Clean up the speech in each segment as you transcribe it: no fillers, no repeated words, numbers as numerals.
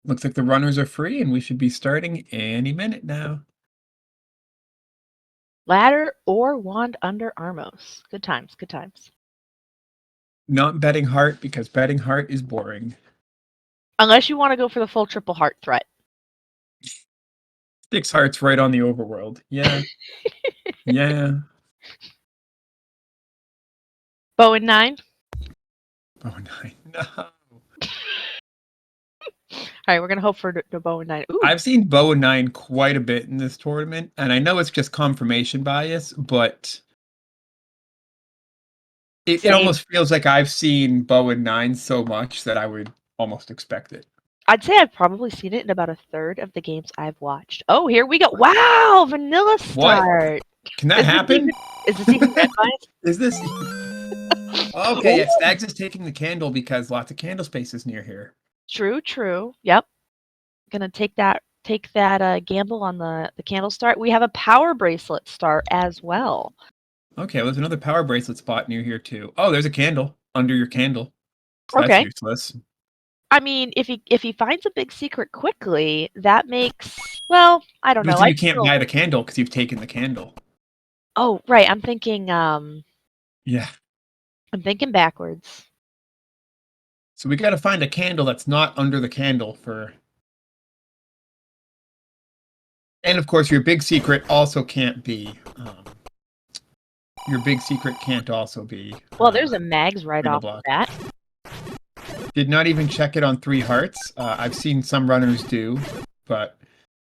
Looks like the runners are free, and we should be starting any minute now. Ladder or wand under Armos. Good times, good times. Not betting heart, because betting heart is boring. Unless you want to go for the full triple heart threat. 6 hearts right on the overworld. Yeah. Yeah. Bow and 9. Oh, 9. No. All right, we're going to hope for the bow and 9. Ooh. I've seen bow and 9 quite a bit in this tournament, and I know it's just confirmation bias, but it almost feels like I've seen bow and 9 so much that I would almost expect it. I'd say I've probably seen it in about a third of the games I've watched. Oh, here we go. Wow, vanilla start. What? Can that happen? Is this even randomized? Is this? Okay, yeah, Stags is taking the candle because lots of candle spaces near here. True, true. Yep. Gonna take that gamble on the candle start. We have a power bracelet start as well. Okay, well, there's another power bracelet spot near here too. Oh, there's a candle under your candle. So Okay. that's useless. I mean, if he finds a big secret quickly, that makes, well, I don't know. You can't buy the candle because you've taken the candle. Oh, right. I'm thinking yeah. I'm thinking backwards. So we got to find a candle that's not under the candle for. And of course, your big secret also can't be. Your big secret can't also be. Well, there's a mags right off the bat. Did not even check it on 3 hearts. I've seen some runners do, but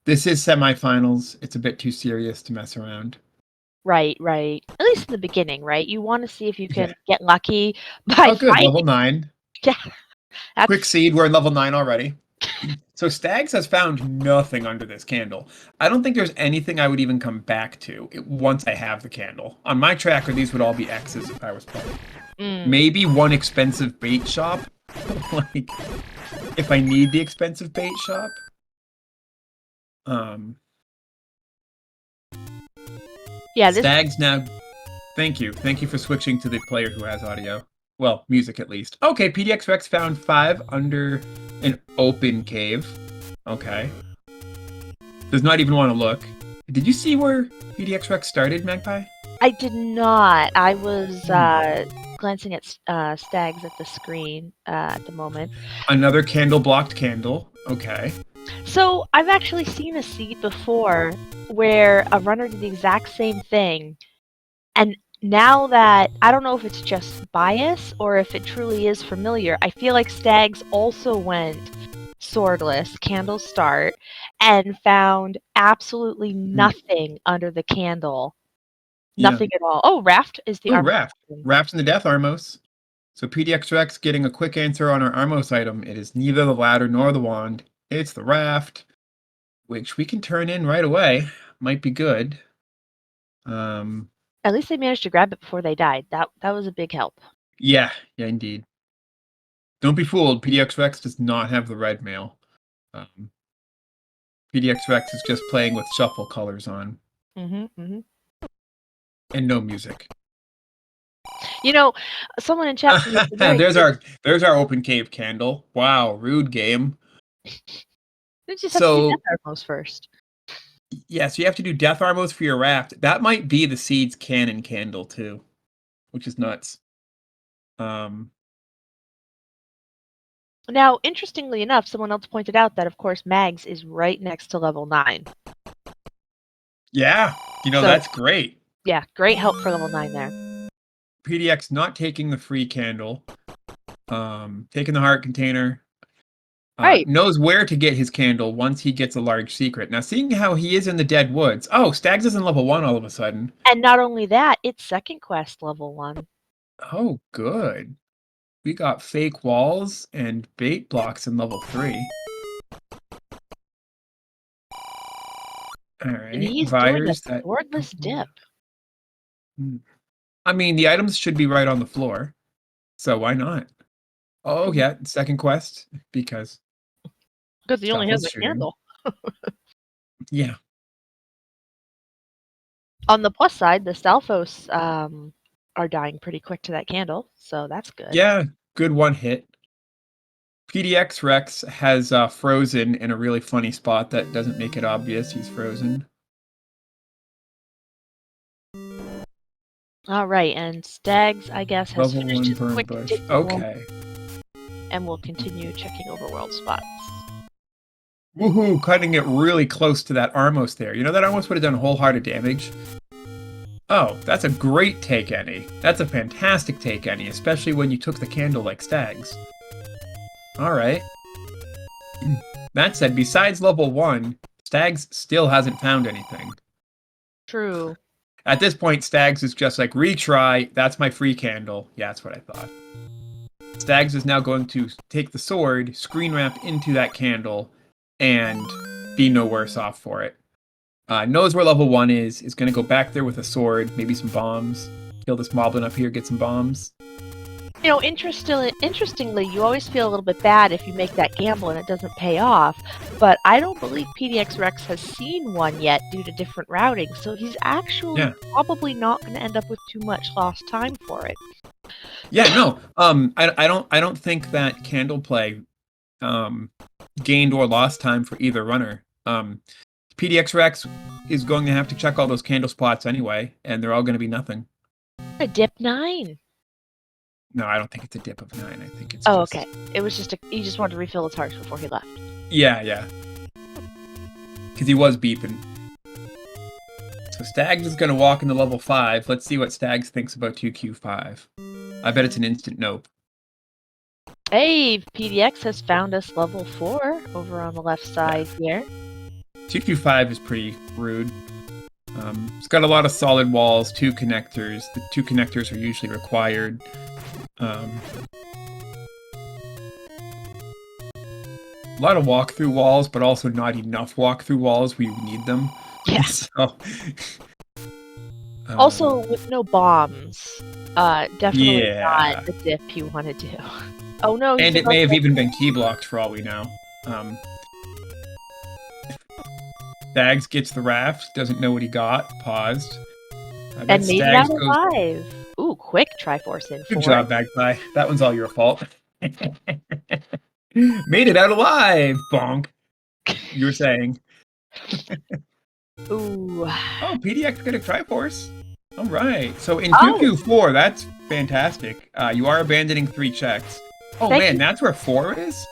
this is semifinals. It's a bit too serious to mess around. Right, right. At least in the beginning, right? You want to see if you can get lucky by good. Level 9. Yeah. Quick seed. We're in level 9 already. So Stags has found nothing under this candle. I don't think there's anything I would even come back to once I have the candle. On my tracker, these would all be X's if I was playing. Maybe one expensive bait shop. Like, if I need the expensive bait shop. Yeah, Stags now. Thank you for switching to the player who has audio. Well, music at least. Okay, PDXRex found 5 under an open cave. Okay. Does not even want to look. Did you see where PDXRex started, Magpie? I did not. I was glancing at Stags at the screen at the moment. Another candle-blocked candle. Okay. So I've actually seen a seed before where a runner did the exact same thing. And now that, I don't know if it's just bias or if it truly is familiar, I feel like Stags also went swordless, candle start, and found absolutely nothing under the candle. Nothing at all. Oh, Raft is the Raft. Raft's in the Death Armos. So PDXRex getting a quick answer on our Armos item. It is neither the ladder nor the wand. It's the Raft, which we can turn in right away. Might be good. At least they managed to grab it before they died. That was a big help. Yeah, indeed. Don't be fooled. PDXRex does not have the red mail. PDXRex is just playing with shuffle colors on. And no music. You know, someone in chat. there's our open cave candle. Wow, rude game. Let's just have to do Death Armos first. Yeah, so you have to do Death Armos for your Raft. That might be the Seeds Cannon candle too, which is nuts. Now, interestingly enough, someone else pointed out that, of course, Mags is right next to level 9. Yeah, that's great. Yeah, great help for level 9 there. PDX not taking the free candle, taking the heart container. Knows where to get his candle once he gets a large secret. Now, seeing how he is in the Dead Woods. Oh, Stags is in level 1 all of a sudden. And not only that, it's second quest level 1. Oh, good. We got fake walls and bait blocks in level 3. All right. And he's doing a swordless dip. I mean, the items should be right on the floor. So why not? Oh, yeah. Second quest. Because he only has a candle. Yeah. On the plus side, the Stalfos are dying pretty quick to that candle. So that's good. Yeah. Good one hit. PDXRex has frozen in a really funny spot that doesn't make it obvious he's frozen. All right, and Stags, I guess, has Level finished 1 his burn quick bush. dig Okay. and will continue checking overworld spots. Woohoo! Cutting it really close to that Armos there. You know, that almost would have done wholehearted damage. Oh, that's a great take, Any. That's a fantastic take, Any, especially when you took the candle like Stags. Alright. That said, besides level 1, Stags still hasn't found anything. True. At this point, Stags is just like, retry, that's my free candle. Yeah, that's what I thought. Stags is now going to take the sword, screen wrap into that candle, and be no worse off for it. Knows where level 1 is going to go back there with a sword, maybe some bombs, kill this moblin up here, get some bombs. You know, interestingly, you always feel a little bit bad if you make that gamble and it doesn't pay off, but I don't believe PDXRex has seen one yet due to different routing, so he's actually probably not going to end up with too much lost time for it. Yeah, no, I don't think that candle play gained or lost time for either runner. PDXRex is going to have to check all those candle spots anyway, and they're all going to be nothing. A dip 9. No, I don't think it's a dip of 9. I think it's okay. It was just he just wanted to refill his hearts before he left. Yeah. Because he was beeping. So Stags is going to walk into level 5. Let's see what Stags thinks about 2Q5. I bet it's an instant nope. Hey, PDX has found us level 4 over on the left side here. 2Q5 is pretty rude. It's got a lot of solid walls, 2 connectors. The 2 connectors are usually required. A lot of walk-through walls, but also not enough walk-through walls where you need them. Yes. So, also, with no bombs, definitely not the dip you want to do. Oh no! And it may have even been key blocked for all we know. Stags gets the raft, doesn't know what he got, paused. And made it out alive. Ooh, quick Triforce in. Good job, Magpie. That one's all your fault. Made it out alive! Bonk. You were saying. Ooh. Oh, PDX got a Triforce. All right. So in 2Q4, that's fantastic. You are abandoning 3 checks. Oh, man, that's where 4 is?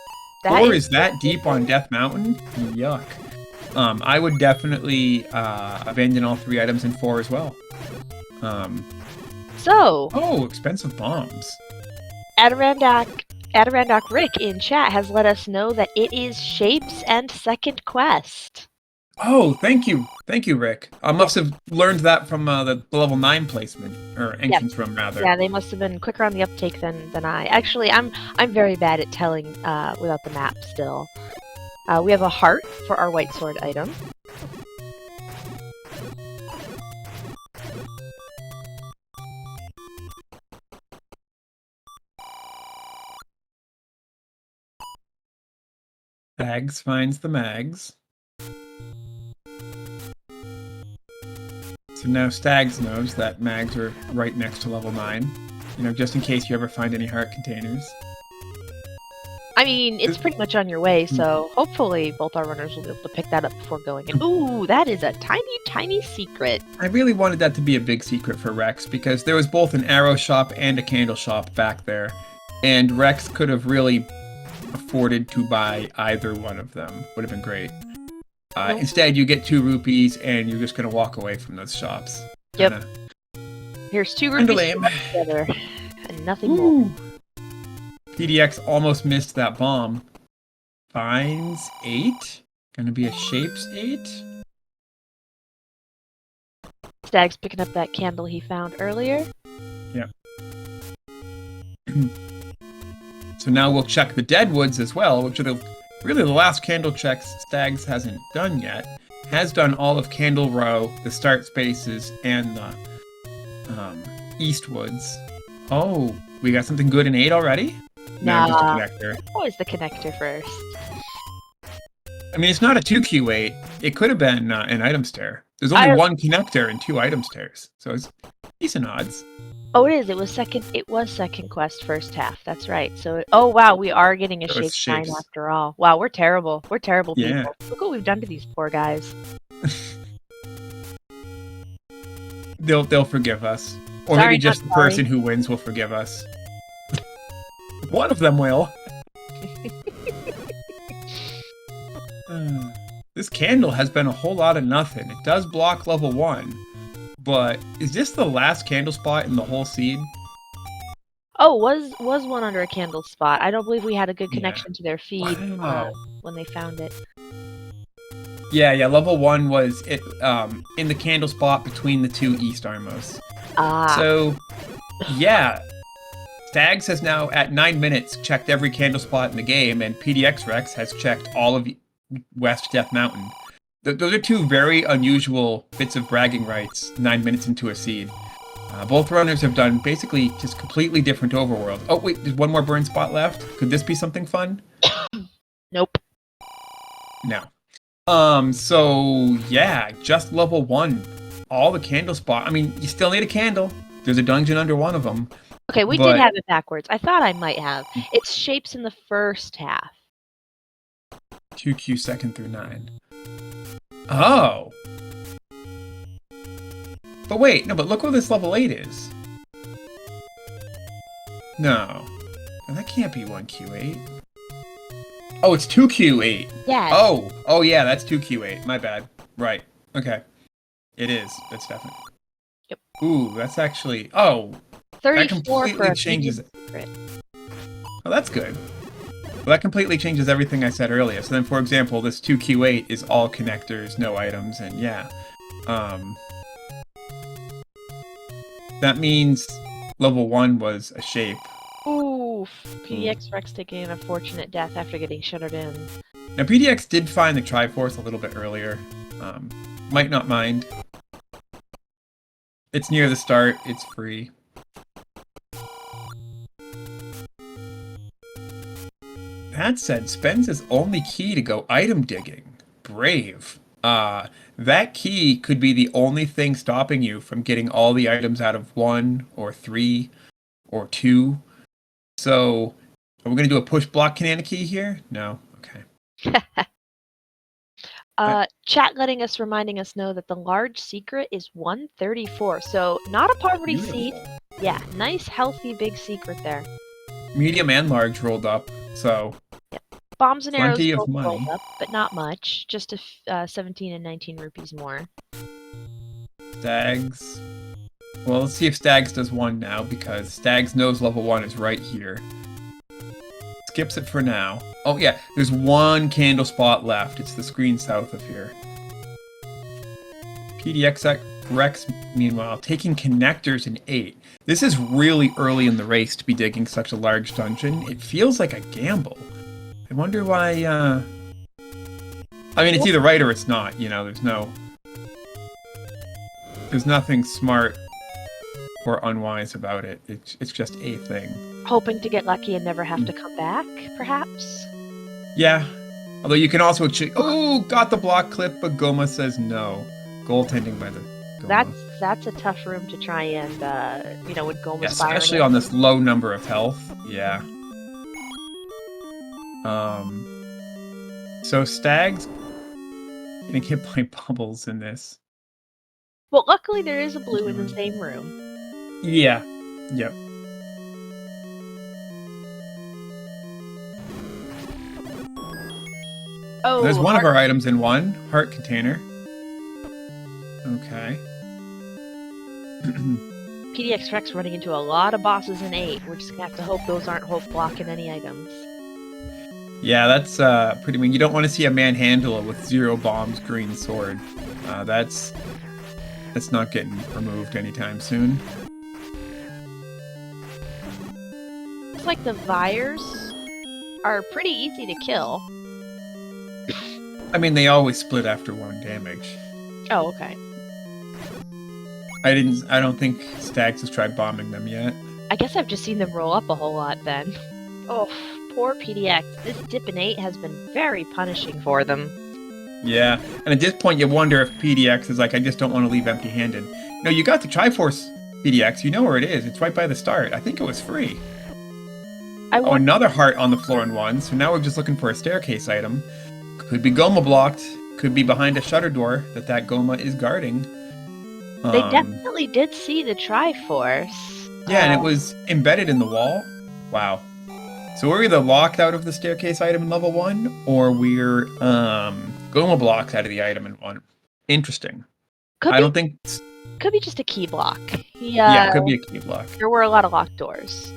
4 is that deep on Death Mountain? Yuck. I would definitely abandon all 3 items in 4 as well. Oh, expensive bombs. Adirondack Rick in chat has let us know that it is Shapes and second quest. Oh, thank you, Rick. I must have learned that from the level 9 placement or entrance room, rather. Yeah, they must have been quicker on the uptake than I. Actually, I'm very bad at telling without the map still. We have a heart for our white sword item. Stags finds the mags. So now Stags knows that mags are right next to level 9. You know, just in case you ever find any heart containers. I mean, it's pretty much on your way, so hopefully both our runners will be able to pick that up before going in. Ooh, that is a tiny, tiny secret. I really wanted that to be a big secret for Rex, because there was both an arrow shop and a candle shop back there. And Rex could have really afforded to buy either one of them. Would have been great. Instead, you get 2 rupees, and you're just going to walk away from those shops. Yep. Here's 2 rupees together, and nothing more. PDX almost missed that bomb. Finds 8. Gonna be a Shapes 8. Stag's picking up that candle he found earlier. Yeah. So now we'll check the Deadwoods as well, which are really the last candle checks Stags hasn't done yet. Has done all of Candle Row, the start spaces, and the Eastwoods. Oh, we got something good in 8 already? No, just a connector. Always the connector first. I mean, it's not a 2Q8. It could have been an item stair. There's only 1 connector and 2 item stairs. So Decent odds. Oh, it is. It was second quest, first half. That's right. So, oh wow, we are getting a So it's shape 9 shapes. after all. Wow, we're terrible. We're terrible Yeah. people. Look what we've done to these poor guys. They'll forgive us. Or Sorry, maybe just not the person sorry. who wins will forgive us. One of them will. This candle has been a whole lot of nothing. It does block level 1. But is this the last candle spot in the whole seed? Oh, was one under a candle spot. I don't believe we had a good Yeah. connection to their feed Wow. when they found it. Yeah, level 1 was it in the candle spot between the two east armos. Ah. So, yeah. Stags has now, at 9 minutes, checked every candle spot in the game, and PDXRex has checked all of West Death Mountain. Those are two very unusual bits of bragging rights 9 minutes into a seed. Both runners have done basically just completely different overworld. Oh, wait, there's one more burn spot left? Could this be something fun? Nope. No. So, yeah, just level 1. All the candle spot. I mean, you still need a candle. There's a dungeon under one of them. Okay, we did have it backwards. I thought I might have. It's shapes in the first half. 2Q second through 9. Oh! But wait, no, but look what this level 8 is. No. That can't be 1Q8. Oh, it's 2Q8. Yeah. Oh, yeah, that's 2Q8. My bad. Right. Okay. It is. That's definitely. Yep. Ooh, that's actually. Oh, 34 that completely for a changes it. secret. Oh, that's good. Well, that completely changes everything I said earlier. So then, for example, this 2Q8 is all connectors, no items, and yeah. That means level 1 was a shape. Oof. PDXRex taking an unfortunate death after getting shuttered in. Now, PDX did find the Triforce a little bit earlier. Might not mind. It's near the start. It's free. That said, spends his only key to go item digging. Brave. That key could be the only thing stopping you from getting all the items out of 1 or 3 or 2. So, are we going to do a push block Kananaki here? No? Okay. Chat reminding us know that the large secret is 134. So, not a poverty seed. Yeah, nice, healthy, big secret there. Medium and large rolled up, so... Yep. Bombs and arrows plenty of both money. rolled up, but not much. Just 17 and 19 rupees more. Stags. Well, let's see if Stags does 1 now, because Stags knows level 1 is right here. Skips it for now. Oh yeah, there's 1 candle spot left. It's the screen south of here. PDXRex, meanwhile, taking connectors in 8. This is really early in the race to be digging such a large dungeon. It feels like a gamble. I wonder why, I mean, it's either right or it's not, you know, there's nothing smart or unwise about it. It's just a thing. Hoping to get lucky and never have to come back, perhaps? Yeah. Although you can also oh, got the block clip, but Goma says no. Goaltending by the Goma. That's a tough room to try and, with Goma's firing. Especially on this low number of health. Yeah. So Stags getting hit by bubbles in this. Well, luckily there is a blue in the same room. Yeah. Yep. Oh, there's one of our items in 1 heart container. Okay. PDXRex running into a lot of bosses in 8. We're just gonna have to hope those aren't hope blocking any items. Yeah, that's pretty mean. You don't want to see a manhandle with 0 bombs green sword. That's not getting removed anytime soon. Looks like the Vires are pretty easy to kill. I mean, they always split after 1 damage. Oh, okay. I don't think Stags has tried bombing them yet. I guess I've just seen them roll up a whole lot then. Oh, poor PDX. This dip in 8 has been very punishing for them. Yeah, and at this point you wonder if PDX is like, I just don't want to leave empty-handed. No, you got the Triforce PDX, you know where it is. It's right by the start. I think it was free. I Oh, want. another heart on the floor in one. So now we're just looking for a staircase item. Could be Goma blocked. Could be behind a shutter door that Goma is guarding. They definitely did see the Triforce. Yeah, and it was embedded in the wall. Wow. So we're either locked out of the staircase item in level 1, or we're Goma blocked out of the item in 1. Interesting. I don't think... Could be just a key block. Yeah, could be a key block. There were a lot of locked doors.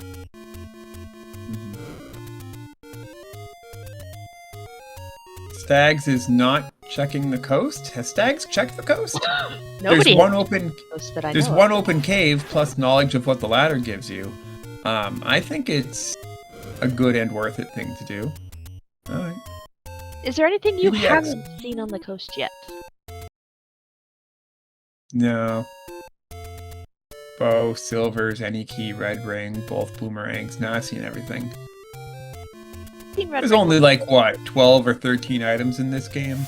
Stags is not checking the coast. Has Stags checked the coast? Nobody. There's one open cave plus knowledge of what the ladder gives you. I think it's a good and worth it thing to do. All right. Is there anything you PDX. haven't seen on the coast yet? No. Bow, silvers, any key, red ring, both boomerangs. No, I've seen everything. There's only like, what, 12 or 13 items in this game?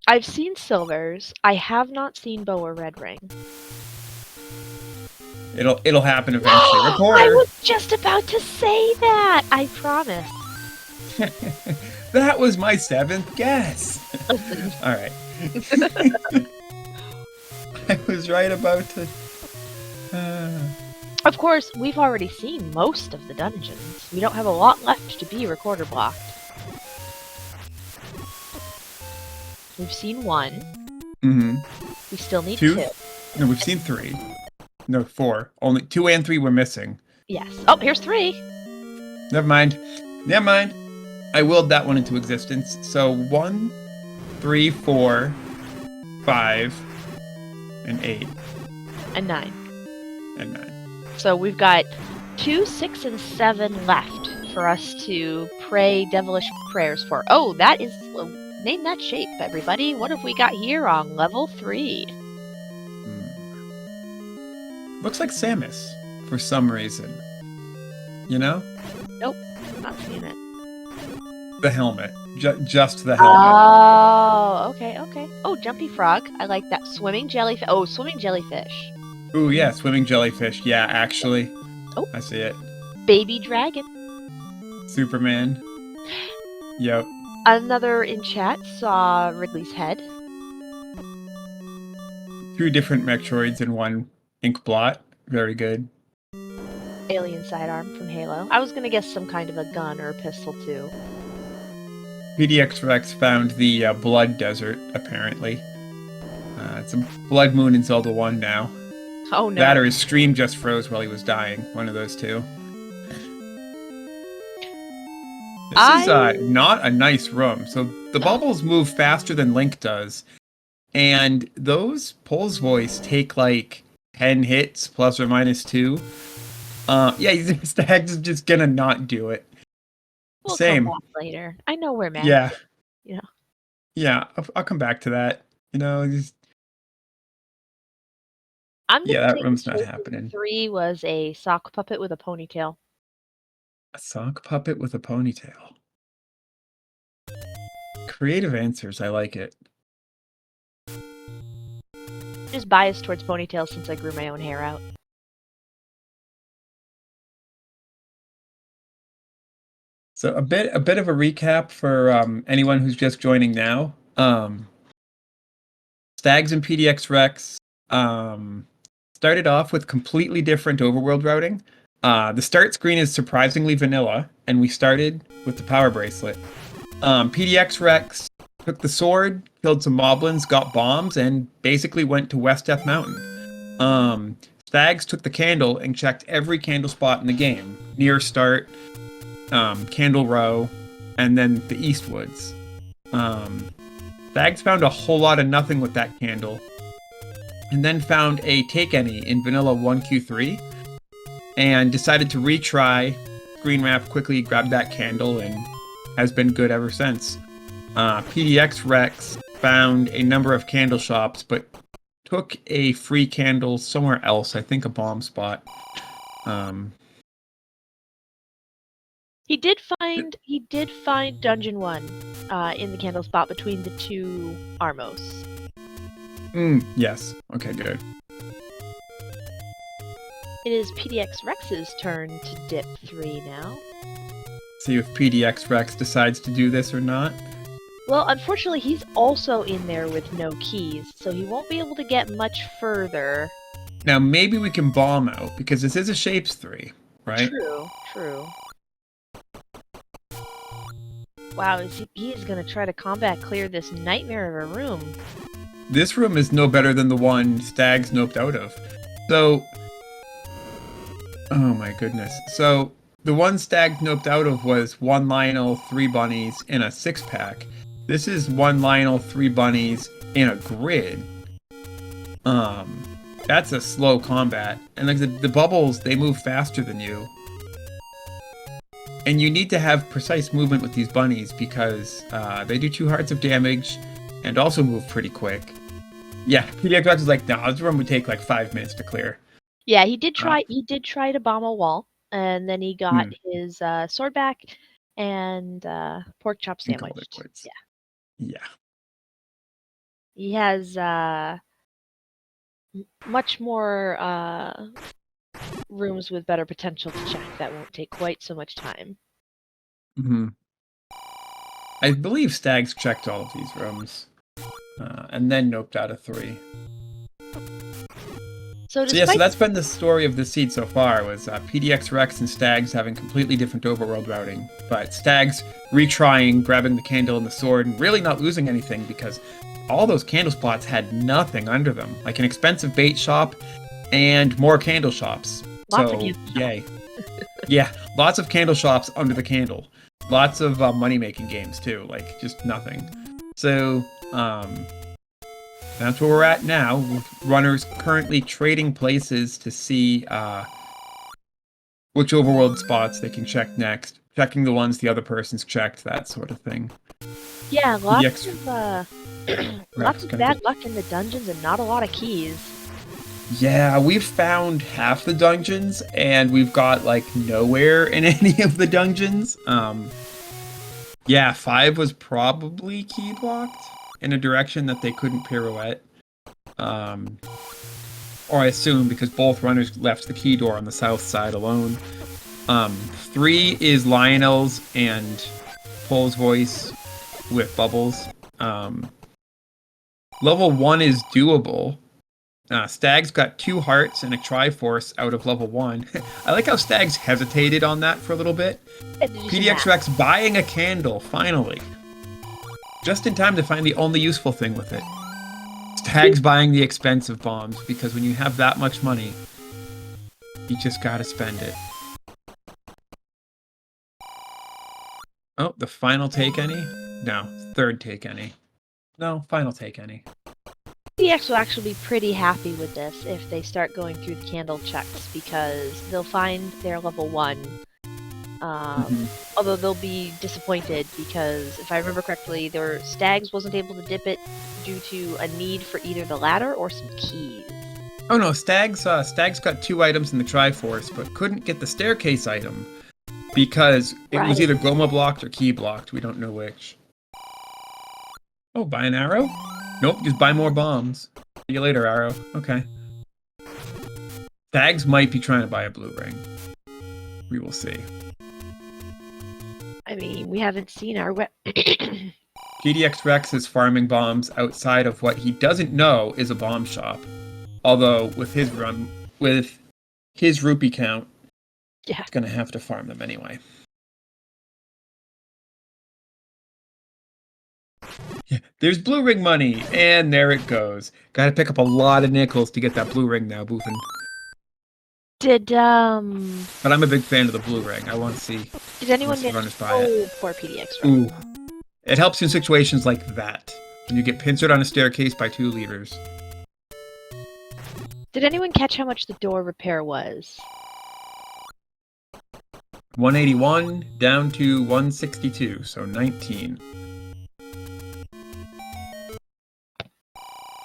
I've seen silvers. I have not seen bow or red ring. It'll happen eventually. Reporter! I was just about to say that! I promise. That was my 7th guess! Alright. I was right about to... Of course, we've already seen most of the dungeons. We don't have a lot left to be recorder blocked. We've seen 1. Mm-hmm. We still need 2. No, we've seen 3. No, 4. Only 2 and 3 were missing. Yes. Oh, here's 3! Never mind. Never mind. I willed that one into existence. So 1, 3, 4, 5, and 8. And 9. And 9. So we've got 2, 6, and 7 left for us to pray devilish prayers for. Oh, that is... name that shape, everybody. What have we got here on level 3? Looks like Samus, for some reason. You know? Nope, not seeing it. The helmet. Just the helmet. Oh, okay, okay. Oh, jumpy frog. I like that. Swimming jellyfish. Oh, swimming jellyfish. Ooh, yeah, swimming jellyfish. Yeah, actually. Oh. I see it. Baby dragon. Superman. Yep. Another in chat saw Ridley's head. 2 different Metroids in 1 ink blot. Very good. Alien sidearm from Halo. I was gonna guess some kind of a gun or a pistol too. PDXRex found the Blood Desert, apparently. It's a Blood Moon in Zelda 1 now. Oh no. That or his stream just froze while he was dying. One of those two. This is not a nice room. So the bubbles move faster than Link does. And those Pole's Voice take like 10 hits plus or minus 2. Yeah, Stags is just gonna not do it. We'll Same. come back later. I know we're mad. Yeah. You know. Yeah, I'll come back to that. You know, just... Yeah, that room's not happening. 3 was a sock puppet with a ponytail. A sock puppet with a ponytail. Creative answers, I like it. Just biased towards ponytails since I grew my own hair out. So a bit of a recap for anyone who's just joining now. Stags and PDXRex started off with completely different overworld routing. The start screen is surprisingly vanilla, and we started with the power bracelet. PDXRex took the sword, killed some moblins, got bombs, and basically went to West Death Mountain. Stags took the candle and checked every candle spot in the game. Near start, Candle Row, and then the Eastwoods. Stags found a whole lot of nothing with that candle, and then found a Take Any in Vanilla 1Q3, and decided to retry. Screen wrap quickly grabbed that candle, and has been good ever since. PDXRex found a number of candle shops, but took a free candle somewhere else, I think a bomb spot. He did find Dungeon 1 in the candle spot between the 2 Armos. Yes. Okay, good. It is PDXRex's turn to dip 3 now. See if PDXRex decides to do this or not. Well, unfortunately, he's also in there with no keys, so he won't be able to get much further. Now, maybe we can bomb out, because this is a Shapes 3, right? True. Wow, he is going to try to combat clear this nightmare of a room. This room is no better than the one Stags noped out of. So... Oh my goodness. So, the one Stag noped out of was 1 Lionel, 3 bunnies, and a 6-pack. This is 1 Lionel, 3 bunnies, and a grid. That's a slow combat. And like the bubbles, they move faster than you. And you need to have precise movement with these bunnies because they do 2 hearts of damage and also move pretty quick. Yeah, PDXRex is like, nah, this room would take like 5 minutes to clear. Yeah, he did try. He did try to bomb a wall, and then he got his sword back and pork chop sandwich. Yeah. He has much more rooms with better potential to check that won't take quite so much time. I believe Stags checked all of these rooms, and then noped out of 3. So that's been the story of the seed so far, was PDXRex and Stags having completely different overworld routing, but Stags retrying, grabbing the candle and the sword, and really not losing anything because all those candle spots had nothing under them, like an expensive bait shop and more candle shops. Lots of candle yay. Yeah, lots of candle shops under the candle. Lots of money-making games too, like just nothing. So, that's where we're at now, with runners currently trading places to see which overworld spots they can check next, checking the ones the other person's checked, that sort of thing. Yeah, lots of bad luck in the dungeons and not a lot of keys. Yeah, we've found half the dungeons, and we've got, like, nowhere in any of the dungeons. Yeah, 5 was probably key blocked in a direction that they couldn't pirouette. Or I assume because both runners left the key door on the south side alone. 3 is Lionel's and Pole's voice with bubbles. Level 1 is doable. Stags got 2 hearts and a Triforce out of level 1. I like how Stags hesitated on that for a little bit. PDXRex buying a candle, finally. Just in time to find the only useful thing with it. Stags buying the expensive bombs, because when you have that much money, you just gotta spend it. Oh, the final take any? No, third take any. No, final take any. PDX will actually be pretty happy with this if they start going through the candle checks, because they'll find their level 1. Although they'll be disappointed because, if I remember correctly, their Stags wasn't able to dip it due to a need for either the ladder or some keys. Oh no, Stags got 2 items in the Triforce, but couldn't get the staircase item because it was either Goma blocked or key blocked. We don't know which. Oh, buy an arrow? Nope, just buy more bombs. See you later, arrow. Okay. Stags might be trying to buy a blue ring. We will see. I mean, we haven't seen our PDXRex is farming bombs outside of what he doesn't know is a bomb shop. Although, with his rupee count, he's going to have to farm them anyway. Yeah, there's blue ring money, and there it goes. Gotta pick up a lot of nickels to get that blue ring now, Boofin. But I'm a big fan of the blue ring. I want to see. Did anyone get poor PDX? Ooh. It helps in situations like that. When you get pincered on a staircase by 2 leaders. Did anyone catch how much the door repair was? 181 down to 162, so 19.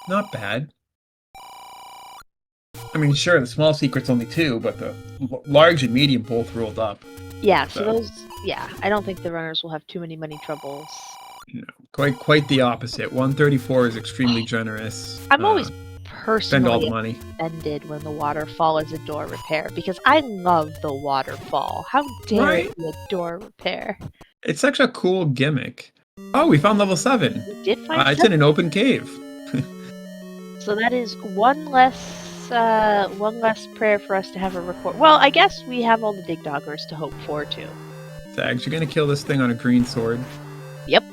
Not bad. I mean, sure, the small secret's only 2, but the large and medium both rolled up. Yeah, so those... Yeah, I don't think the runners will have too many money troubles. No. Quite the opposite. 134 is extremely generous. I'm always Spend all the personally money. offended when the waterfall is a door repair because I love the waterfall. How dare Right? it be a door repair? It's such a cool gimmick. Oh, we found level 7. We did find It's in an open cave. So that is one less prayer for us to have a record. Well, I guess we have all the dig doggers to hope for too. Zags, you're gonna kill this thing on a green sword. Yep.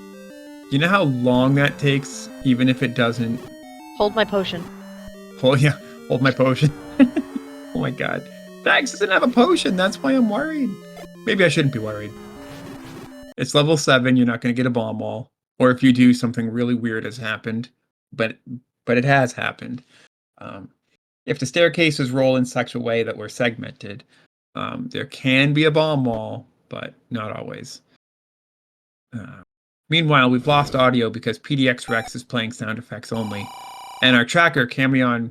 You know how long that takes, even if it doesn't. Hold my potion. Hold my potion. Oh my god. Zags doesn't have a potion, that's why I'm worried. Maybe I shouldn't be worried. It's level 7, you're not gonna get a bomb wall. Or if you do, something really weird has happened. But it has happened. If the staircases roll in such a way that we're segmented, there can be a bomb wall, but not always. Meanwhile, we've lost audio because PDXRex is playing sound effects only, and our tracker, Camion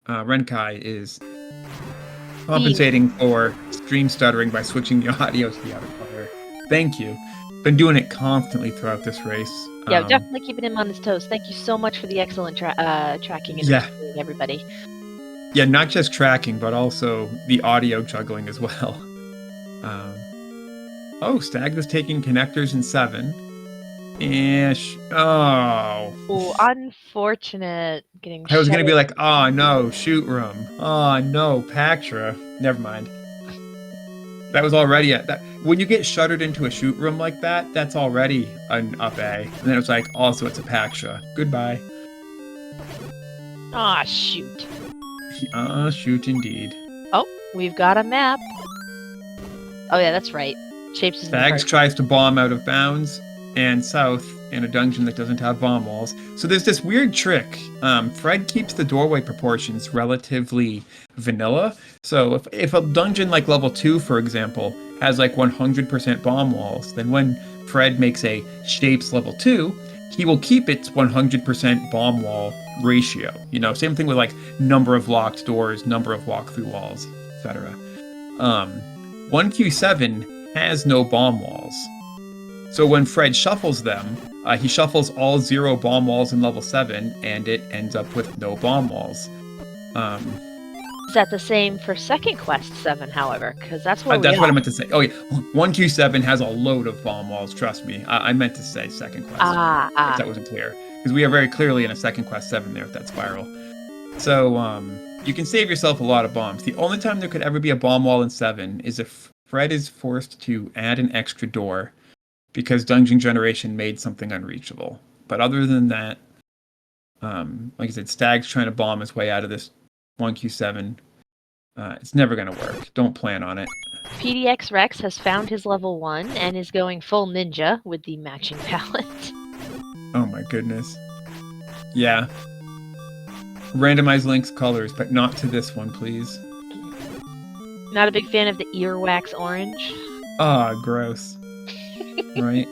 Renkai, is compensating for stream stuttering by switching the audio to the other player. Thank you. Been doing it constantly throughout this race. Yeah, definitely keeping him on his toes. Thank you so much for the excellent tracking and recording, everybody. Yeah, not just tracking, but also the audio juggling as well. Oh, Stag was taking connectors in 7. Ish. Oh, unfortunate. I was gonna be like, oh no, shoot room. Oh no, Pactra. Never mind. That was already that. When you get shuttered into a shoot room like that, that's already an up A. And then it was like, also it's a Pactra. Goodbye. Ah, shoot. Shoot indeed. Oh, we've got a map. Oh yeah, that's right. Shapes is Stags tries to bomb out of bounds and south in a dungeon that doesn't have bomb walls. So there's this weird trick. Fred keeps the doorway proportions relatively vanilla. So if a dungeon like level 2, for example, has like 100% bomb walls, then when Fred makes a shapes level 2, he will keep its 100% bomb wall ratio. You know, same thing with like number of locked doors, number of walk-through walls, etc. 1Q7 has no bomb walls. So when Fred shuffles them, he shuffles all 0 bomb walls in level 7, and it ends up with no bomb walls. Is that the same for second quest 7, however? Because that's what I meant to say. Oh yeah, 1Q7 has a load of bomb walls, trust me. I meant to say second quest. If that wasn't clear. Because we are very clearly in a second quest 7 there with that spiral. So, you can save yourself a lot of bombs. The only time there could ever be a bomb wall in 7 is if Fred is forced to add an extra door because dungeon generation made something unreachable. But other than that, like I said, Stag's trying to bomb his way out of this 1Q7. It's never going to work. Don't plan on it. PDXRex has found his level 1 and is going full ninja with the matching palette. Oh my goodness. Yeah. Randomize Link's colors, but not to this one, please. Not a big fan of the earwax orange. Ah, gross. Right.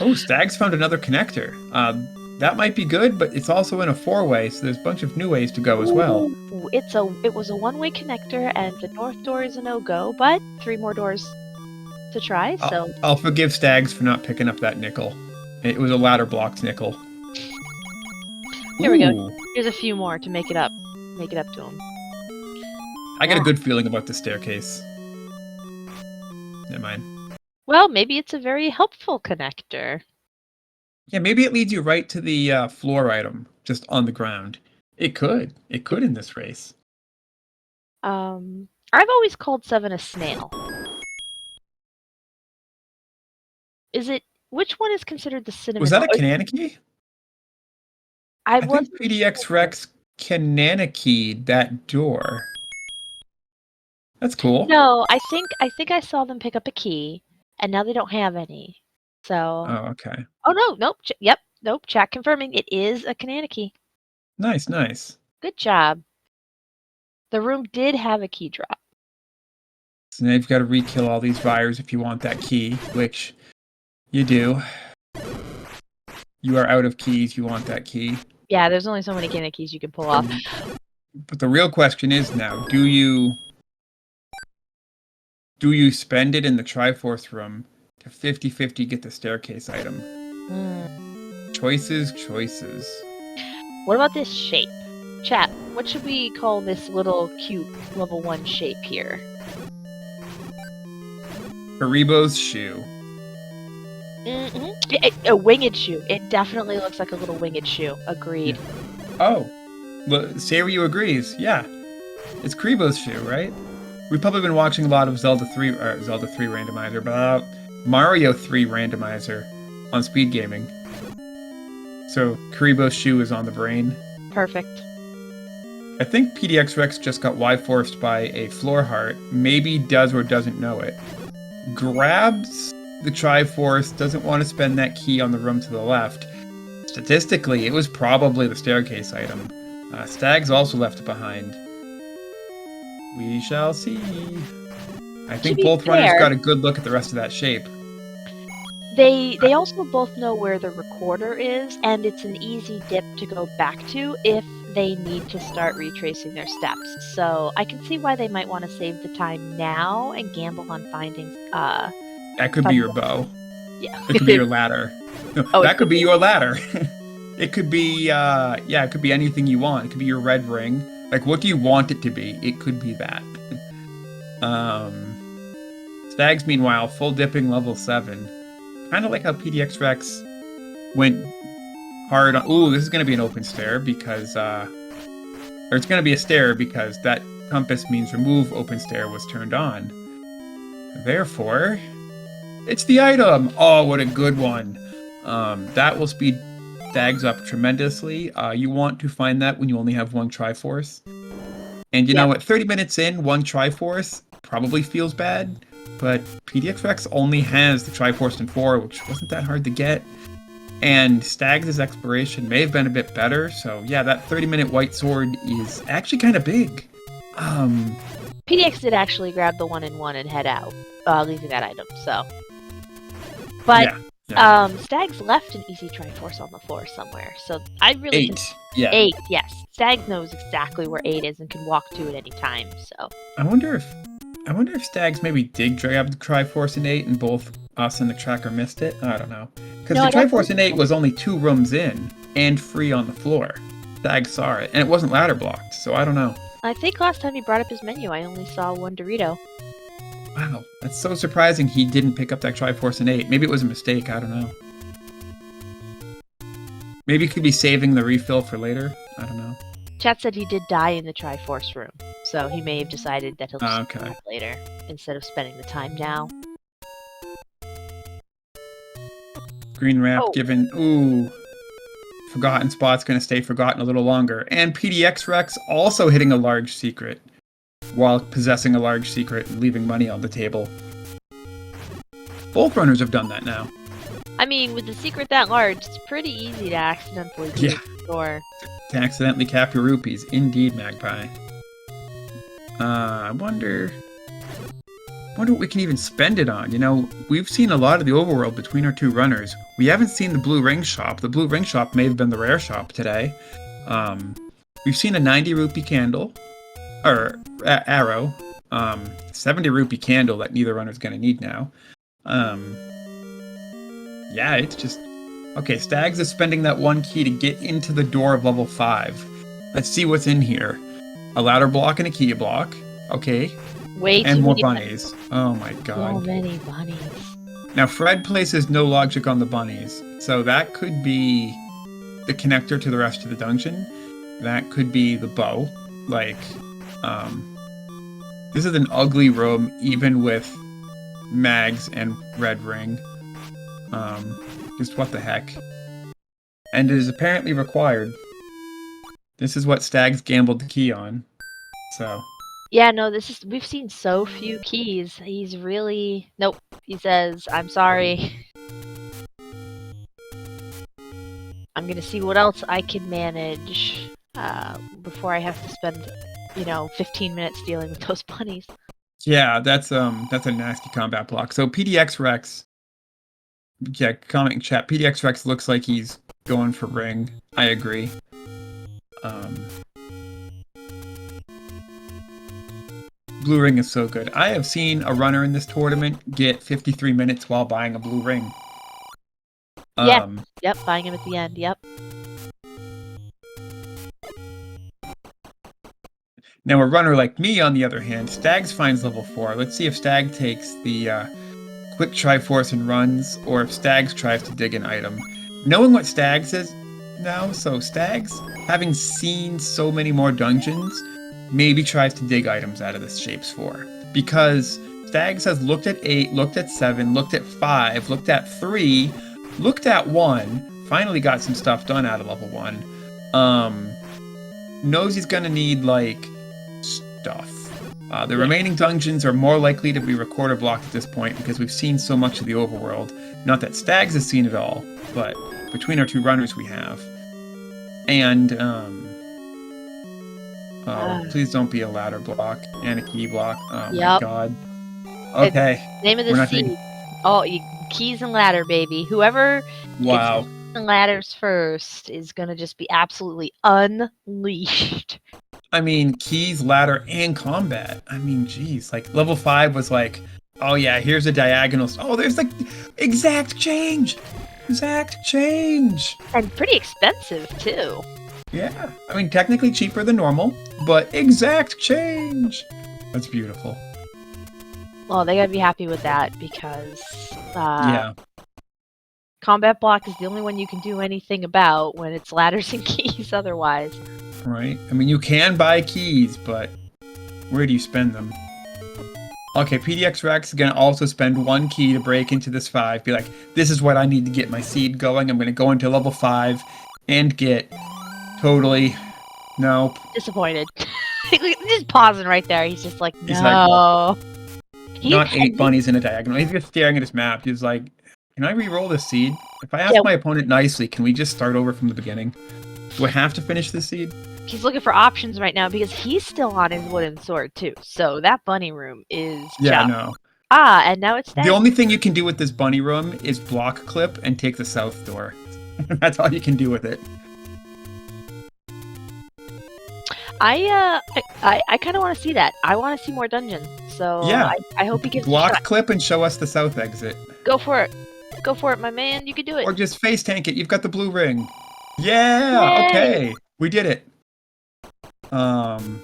Oh, Stag's found another connector. That might be good, but it's also in a 4-way, so there's a bunch of new ways to go as well. Ooh, it was a 1-way connector, and the north door is a no-go, but 3 more doors to try, so... I'll forgive Stags for not picking up that nickel. It was a ladder-blocked nickel. Here we go. Here's a few more to make it up. Make it up to him. I got a good feeling about the staircase. Never mind. Well, maybe it's a very helpful connector. Yeah, maybe it leads you right to the floor item, just on the ground. It could. It could in this race. I've always called 7 a snail. Which one is considered the cinnamon? Was that a Kananaki? I think PDXRex Kananaki'd that door. That's cool. No, I think I saw them pick up a key, and now they don't have any. So. Oh, okay. Oh no, nope. Yep, nope. Chat confirming it is a Kananaki. Nice, nice. Good job. The room did have a key drop. So now you've got to re-kill all these fires if you want that key, which you do. You are out of keys. You want that key. Yeah, there's only so many Kanakis you can pull off. But the real question is now, do you spend it in the Triforce room to 50-50 get the staircase item? Choices, choices. What about this shape? Chat, what should we call this little cute level 1 shape here? Haribo's shoe. A winged shoe. It definitely looks like a little winged shoe. Agreed. Oh, well, Sairyu agrees. Yeah, it's Haribo's shoe, right? We've probably been watching a lot of Zelda 3 randomizer, but Mario 3 randomizer on SpeedGaming. So Haribo's shoe is on the brain. Perfect. I think PDXRex just got Y-forced by a floor heart. Maybe does or doesn't know it. Grabs the Triforce, doesn't want to spend that key on the room to the left. Statistically, it was probably the staircase item. Stags also left it behind. We shall see. I think both runners got a good look at the rest of that shape. They also both know where the recorder is, and it's an easy dip to go back to if they need to start retracing their steps. So I can see why they might want to save the time now and gamble on finding that could be your bow. Yeah. It could be your ladder. No, Oh, that could be your ladder. It could be it could be anything you want. It could be your red ring. Like, what do you want it to be? It could be that. Stags, meanwhile, full dipping level 7. Kind of like how PDXRex went hard on... Ooh, this is going to be an open stair because... or it's going to be a stair because that compass means remove open stair was turned on. Therefore, it's the item! Oh, what a good one. That will speed Stags up tremendously. You want to find that when you only have one Triforce. And you know what? 30 minutes in, one Triforce probably feels bad. But PDXRex only has the Triforce in 4, which wasn't that hard to get. And Stags' exploration may have been a bit better. So yeah, that 30-minute white sword is actually kind of big. PDX did actually grab the 1-in-1 and head out, leaving that item, so. But Stags left an easy Triforce on the floor somewhere, so I really 8. Yeah. 8, yes. Stag knows exactly where 8 is and can walk to it any time, so. I wonder if Stags maybe did grab the Triforce in 8 and both us and the tracker missed it. I don't know. Because the Triforce in 8 was only 2 rooms in and free on the floor. Stags saw it, and it wasn't ladder blocked, so I don't know. I think last time he brought up his menu, I only saw 1 Dorito. Wow, that's so surprising he didn't pick up that Triforce in 8. Maybe it was a mistake, I don't know. Maybe he could be saving the refill for later. I don't know. Chat said he did die in the Triforce room, so he may have decided that he'll just come back later instead of spending the time now. Green wrap given. Ooh. Forgotten spot's going to stay forgotten a little longer. And PDXRex also hitting a large secret while possessing a large secret and leaving money on the table. Both runners have done that now. I mean, with the secret that large, it's pretty easy to accidentally do the score. To accidentally cap your rupees. Indeed, Magpie. I wonder what we can even spend it on. You know, we've seen a lot of the overworld between our two runners. We haven't seen the blue ring shop. The blue ring shop may have been the rare shop today. We've seen a 90 rupee candle, or arrow, 70 rupee candle that neither runner's going to need now. Yeah, it's just... Okay, Stags is spending that 1 key to get into the door of level 5. Let's see what's in here. A ladder block and a key block. Okay. Way and too more many bunnies. Oh my god. So many bunnies. Now, Fred places no logic on the bunnies. So that could be the connector to the rest of the dungeon. That could be the bow. Like, this is an ugly room, even with mags and red ring. Just what the heck. And it is apparently required. This is what Stags gambled the key on. So. Yeah, no, we've seen so few keys. He's really... Nope. He says, I'm sorry. I'm gonna see what else I can manage before I have to spend, 15 minutes dealing with those bunnies. Yeah, that's a nasty combat block. So PDXRex, yeah, comment in chat. PDXRex looks like he's going for ring. I agree. Blue ring is so good. I have seen a runner in this tournament get 53 minutes while buying a blue ring. Yep, buying him at the end, yep. Now a runner like me, on the other hand, Stags finds level 4. Let's see if Stag takes the quick Triforce and runs, or if Stags tries to dig an item. Knowing what Stags is now, so Stags, having seen so many more dungeons, maybe tries to dig items out of this Shapes 4. Because Stags has looked at 8, looked at 7, looked at 5, looked at 3, looked at 1, finally got some stuff done out of level 1. Knows he's gonna need, like, stuff. The remaining dungeons are more likely to be recorder blocked at this point because we've seen so much of the overworld. Not that Stags has seen it all, but between our two runners we have. And, please don't be a ladder block and a key block. Oh my god. Okay. Name of the seed. Oh, keys and ladder, baby. Whoever gets keys and ladders first is gonna just be absolutely unleashed. I mean, keys, ladder, and combat. I mean, geez. Like, level 5 was like, oh yeah, here's a diagonal. Oh, there's like exact change! Exact change! And pretty expensive, too. Yeah. I mean, technically cheaper than normal, but exact change! That's beautiful. Well, they gotta be happy with that because yeah. Combat block is the only one you can do anything about when it's ladders and keys otherwise. Right. I mean, you can buy keys, but where do you spend them? Okay, PDXRex is going to also spend 1 key to break into this 5. Be like, this is what I need to get my seed going. I'm going to go into level 5 and get totally... Nope. Disappointed. Just pausing right there. He's just like, no. Like, not 8 bunnies in a diagonal. He's just staring at his map. He's like, can I re-roll this seed? If I ask my opponent nicely, can we just start over from the beginning? Do I have to finish this seed? He's looking for options right now because he's still on his wooden sword too. So that bunny room is yeah, no. And now it's the only thing you can do with this bunny room is block clip and take the south door. That's all you can do with it. I kind of want to see that. I want to see more dungeons. So yeah, I hope he gives block clip and show us the south exit. Go for it. Go for it, my man. You can do it. Or just face tank it. You've got the blue ring. Yeah. Yay! Okay. We did it. And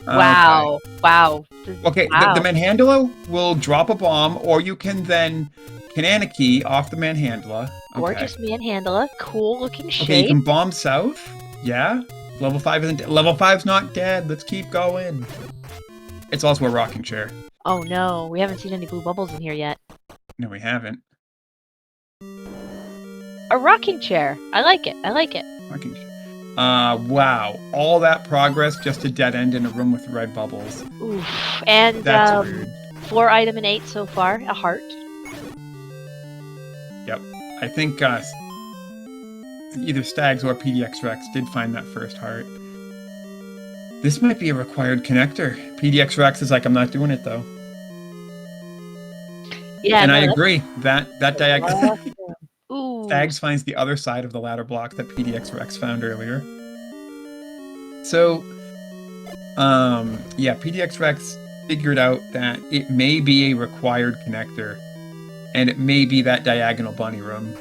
wow. Okay. Wow. Okay, wow. The Manhandla will drop a bomb, or you can then Kananaki off the Manhandla. Okay. Or just Manhandla. Cool looking shape. Okay, you can bomb south. Yeah. Level 5 isn't level 5's not dead. Let's keep going. It's also a rocking chair. Oh no, we haven't seen any blue bubbles in here yet. No, we haven't. A rocking chair. I like it. I like it. Rocking chair. Wow. All that progress just a dead end in a room with red bubbles. Oof. And that's rude. Floor item in 8 so far, a heart. Yep. I think either Stags or PDXRex did find that first heart. This might be a required connector. PDXRex is like, I'm not doing it though. Yeah, and I agree. That diagonal. Ooh. Stags finds the other side of the ladder block that PDXRex found earlier. So, yeah, PDXRex figured out that it may be a required connector, and it may be that diagonal bunny room.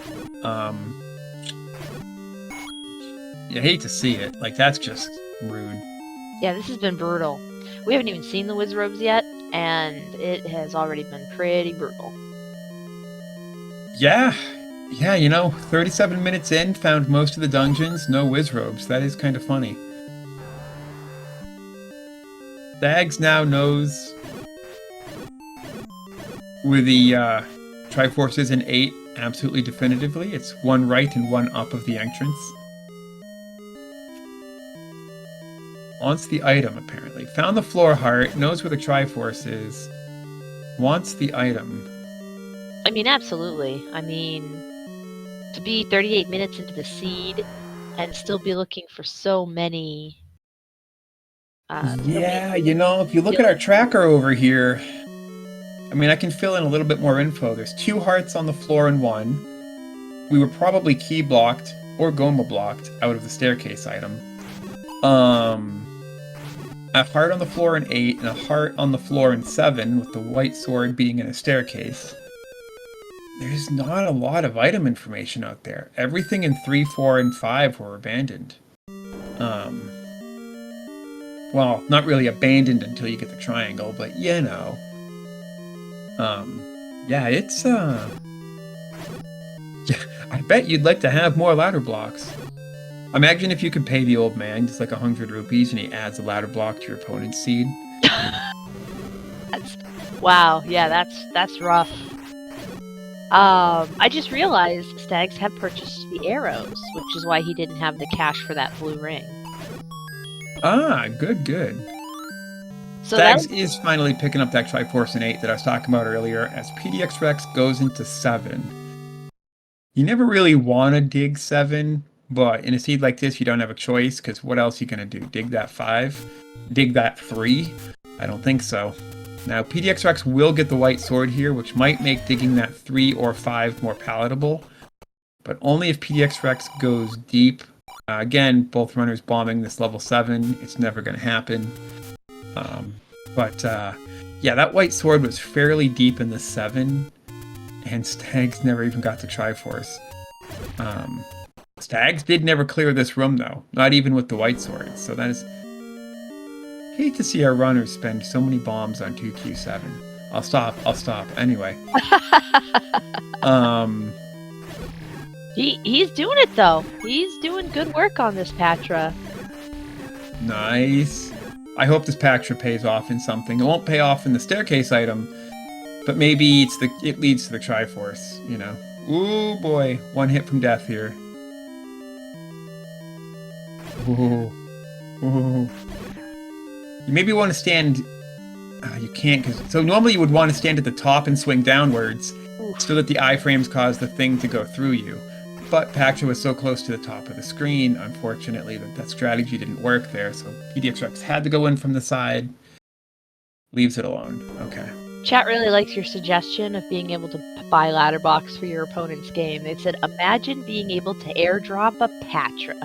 You hate to see it. Like, that's just rude. Yeah, this has been brutal. We haven't even seen the Wiz Robes yet, and it has already been pretty brutal. Yeah. Yeah, you know, 37 minutes in, found most of the dungeons, no Wiz Robes. That is kind of funny. Stags now knows where the Triforce is in 8 absolutely definitively. It's 1 right and 1 up of the entrance. Wants the item, apparently. Found the floor heart, knows where the Triforce is. Wants the item. I mean, absolutely. I mean, to be 38 minutes into the seed and still be looking for so many... yeah, you know, if you look at our tracker over here, I mean, I can fill in a little bit more info. There's 2 hearts on the floor and 1. We were probably key blocked or Goma blocked out of the staircase item. A heart on the floor in 8 and a heart on the floor in 7 with the white sword being in a staircase. There's not a lot of item information out there. Everything in 3, 4, and 5 were abandoned. Well, not really abandoned until you get the triangle, but you know. Yeah, it's yeah, I bet you'd like to have more ladder blocks. Imagine if you could pay the old man just like 100 rupees and he adds a ladder block to your opponent's seed. Wow, yeah, that's rough. I just realized Stags had purchased the arrows, which is why he didn't have the cash for that blue ring. Ah, good. So Stags is finally picking up that Triforce in 8 that I was talking about earlier as PDXRex goes into 7. You never really want to dig 7, but in a seed like this, you don't have a choice, because what else are you going to do? Dig that 5? Dig that 3? I don't think so. Now, PDXRex will get the white sword here, which might make digging that 3 or 5 more palatable, but only if PDXRex goes deep. Again, both runners bombing this level 7. It's never going to happen. Yeah, that white sword was fairly deep in the 7, and Stags never even got to Triforce. Stags did never clear this room, though, not even with the white sword, so that is... Hate to see our runners spend so many bombs on 2Q7. I'll stop. Anyway. He's doing it, though. He's doing good work on this Patra. Nice. I hope this Patra pays off in something. It won't pay off in the staircase item, but maybe it leads to the Triforce, you know. Ooh, boy. One hit from death here. Ooh. You maybe want to stand... you can't, because... So normally you would want to stand at the top and swing downwards, so that the iframes cause the thing to go through you. But Patra was so close to the top of the screen, unfortunately, that strategy didn't work there, so PDXRex had to go in from the side. Leaves it alone. Okay. Chat really likes your suggestion of being able to buy ladder blocks for your opponent's game. They said, imagine being able to airdrop a Patra.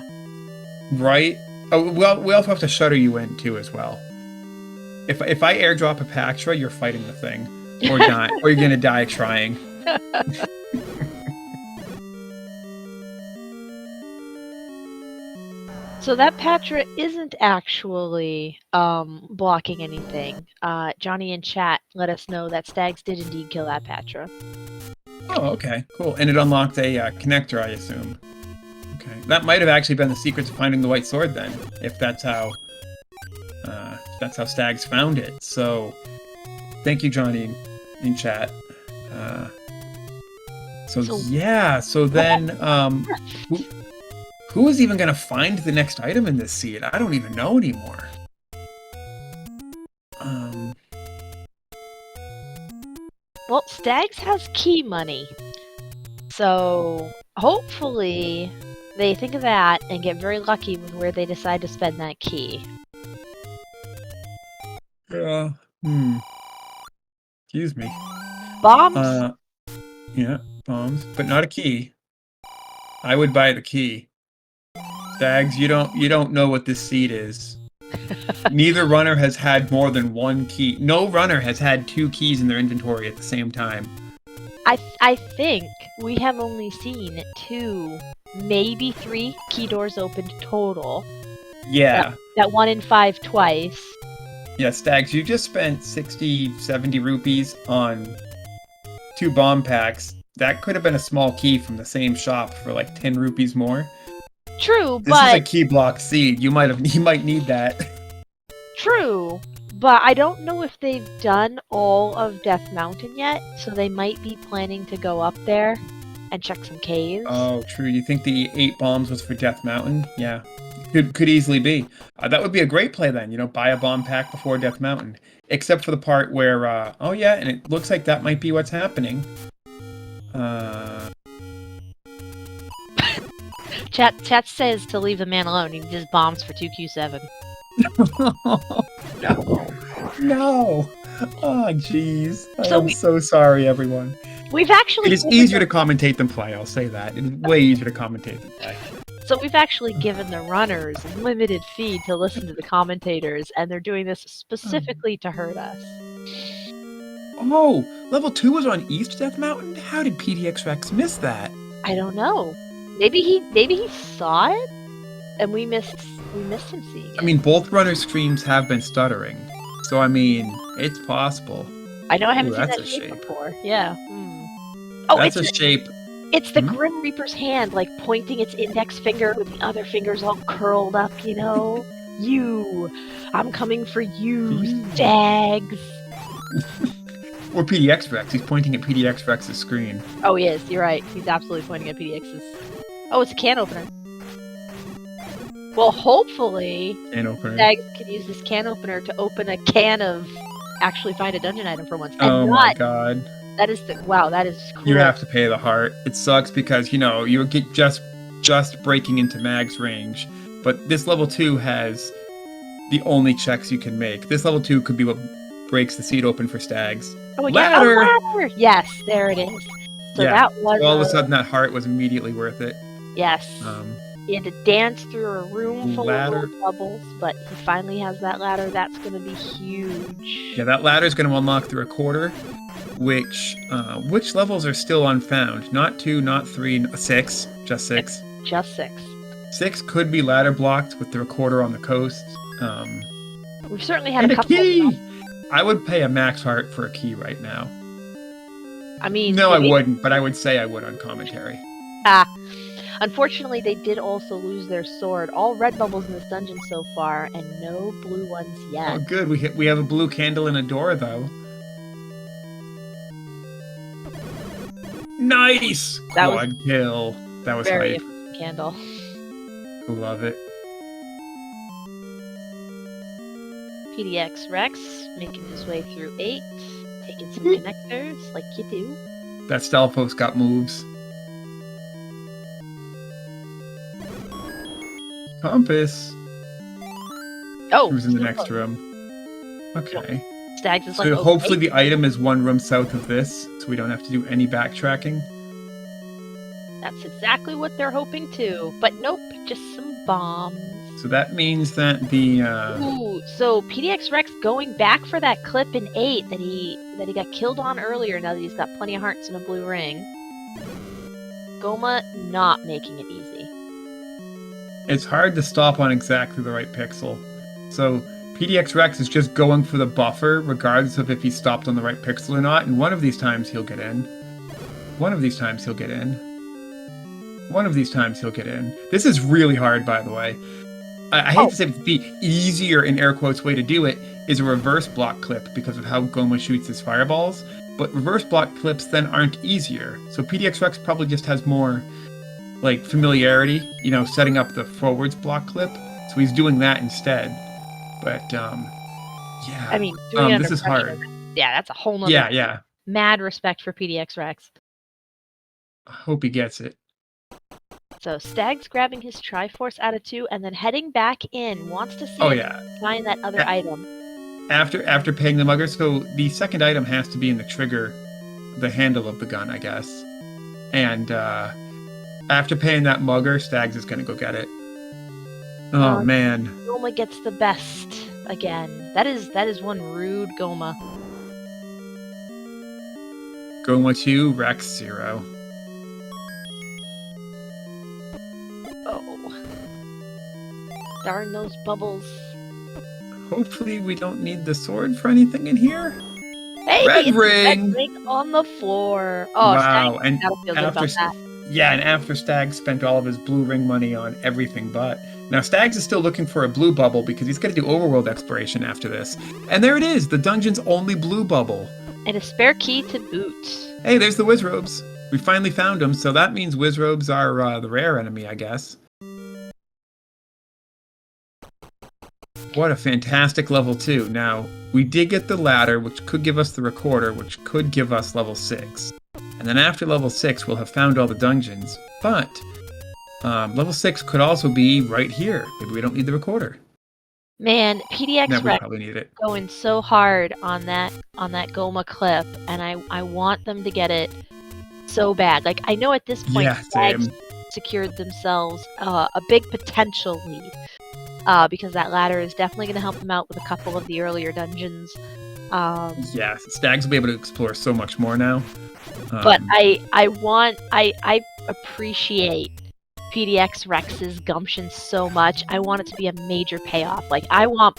Right? Oh, well, we also have to shutter you in, too, as well. If I airdrop a Patra, you're fighting the thing. Or not. Or you're gonna die trying. So that Patra isn't actually blocking anything. Johnny in chat let us know that Stags did indeed kill that Patra. Oh, okay. Cool. And it unlocked a connector, I assume. Okay. That might have actually been the secret to finding the white sword, then. If that's how Stags found it. So, thank you, Johnny, in chat. So then, who is even going to find the next item in this seed? I don't even know anymore. Well, Stags has key money. So, hopefully, they think of that and get very lucky with where they decide to spend that key. Excuse me. Bombs? Yeah, bombs, but not a key. I would buy the key. Stags, you don't know what this seed is. Neither runner has had more than one key. No runner has had 2 keys in their inventory at the same time. I think we have only seen 2, maybe 3 key doors opened total. Yeah. That 1 in 5 twice. Yeah, Stags, you just spent 60, 70 rupees on 2 bomb packs. That could have been a small key from the same shop for like 10 rupees more. True, This is a key block seed. You might need that. True, but I don't know if they've done all of Death Mountain yet, so they might be planning to go up there and check some caves. Oh, true. You think the 8 bombs was for Death Mountain? Yeah. Could easily be. That would be a great play then, you know, buy a bomb pack before Death Mountain. Except for the part where, oh yeah, and it looks like that might be what's happening. Chat says to leave the man alone. He just bombs for 2Q7. No. Oh, jeez. I'm so sorry, everyone. We've actually... It is easier to commentate than play, I'll say that. It is way easier to commentate than play. So we've actually given the runners limited feed to listen to the commentators, and they're doing this specifically to hurt us. Oh, level 2 was on East Death Mountain? How did PDXRex miss that? I don't know. Maybe he saw it, and we missed him seeing it. I mean, both runners' streams have been stuttering. So, I mean, it's possible. I know I haven't Ooh, seen that's that a shape shape. before. Yeah. Oh, That's a shape. it's the Hmm? Grim Reaper's hand, like pointing its index finger with the other fingers all curled up, you know? I'm coming for you, Stags. Or PDXRex. He's pointing at PDXRex's screen. Oh, he is. You're right. He's absolutely pointing at PDX's. Oh, it's a can opener. Well, hopefully, Can opener. Stags can use this can opener to open a can of actually find a dungeon item for once. And Oh my god. That is wow, that is cool. You have to pay the heart. It sucks because, you know, you get just breaking into Mag's range. But this level 2 has the only checks you can make. This level 2 could be what breaks the seat open for Stags. Oh, Ladder! Yeah, ladder! Yes, there it is. So yeah. that was all of a sudden that heart was immediately worth it. Yes. He had to dance through a room full of bubbles, but he finally has that ladder. That's going to be huge. Yeah, that ladder is going to unlock the recorder, which levels are still unfound? Not 2, not 3, 6, just 6. Just 6. 6 could be ladder blocked with the recorder on the coast. We've certainly had a couple key! of them. I would pay a max heart for a key right now. I mean... No, I wouldn't, but I would say I would on commentary. Unfortunately, they did also lose their sword. All red bubbles in this dungeon so far, and no blue ones yet. Oh, good. We have a blue candle and a door, though. Nice! Quad kill. That was very hype. Candle. Love it. PDXRex making his way through 8, taking some connectors like you do. That Stalfos got moves. Compass. Oh, who's in the next room? Okay. Stags is so like. hopefully the item is one room south of this, so we don't have to do any backtracking. That's exactly what they're hoping to, but nope, just some bombs. So that means that the. Ooh, so PDXRex going back for that clip in 8 that he got killed on earlier. Now that he's got plenty of hearts and a blue ring. Goma not making it easy. It's hard to stop on exactly the right pixel. So PDXRex is just going for the buffer, regardless of if he stopped on the right pixel or not, and one of these times he'll get in. One of these times he'll get in. One of these times he'll get in. This is really hard, by the way. I hate to say it, the easier, in air quotes, way to do it is a reverse block clip because of how Goma shoots his fireballs, but reverse block clips then aren't easier. So PDXRex probably just has more like familiarity, you know, setting up the forwards block clip. So he's doing that instead. But yeah. I mean, doing it this is hard. Yeah, that's a whole nother. Yeah. Mad respect for PDXRex. I hope he gets it. So Stag's grabbing his Triforce out of 2 and then heading back in. Wants to see find that other item. After paying the mugger, so the second item has to be in the trigger, the handle of the gun, I guess. And after paying that mugger, Stags is gonna go get it. Oh man. Goma gets the best again. That is one rude Goma. Goma 2, Rex 0. Oh. Darn those bubbles. Hopefully we don't need the sword for anything in here. Hey, red ring on the floor. Oh, wow. Stag, And feel good about that. Yeah, and after Stag spent all of his blue ring money on everything but. Now Stags is still looking for a blue bubble because he's got to do overworld exploration after this. And there it is, the dungeon's only blue bubble. And a spare key to boot. Hey, there's the Wizrobes. We finally found them, so that means Wizrobes are the rare enemy, I guess. What a fantastic level 2. Now, we did get the ladder, which could give us the recorder, which could give us level 6. And then after level 6, we'll have found all the dungeons. But level 6 could also be right here. Maybe we don't need the recorder. Man, PDXRex probably need it. Going so hard on that Goma clip, and I want them to get it so bad. Like, I know at this point, Stags secured themselves a big potential lead. Because that ladder is definitely going to help them out with a couple of the earlier dungeons. Yeah, Stags will be able to explore so much more now. But I appreciate PDXRex's gumption so much. I want it to be a major payoff. Like I want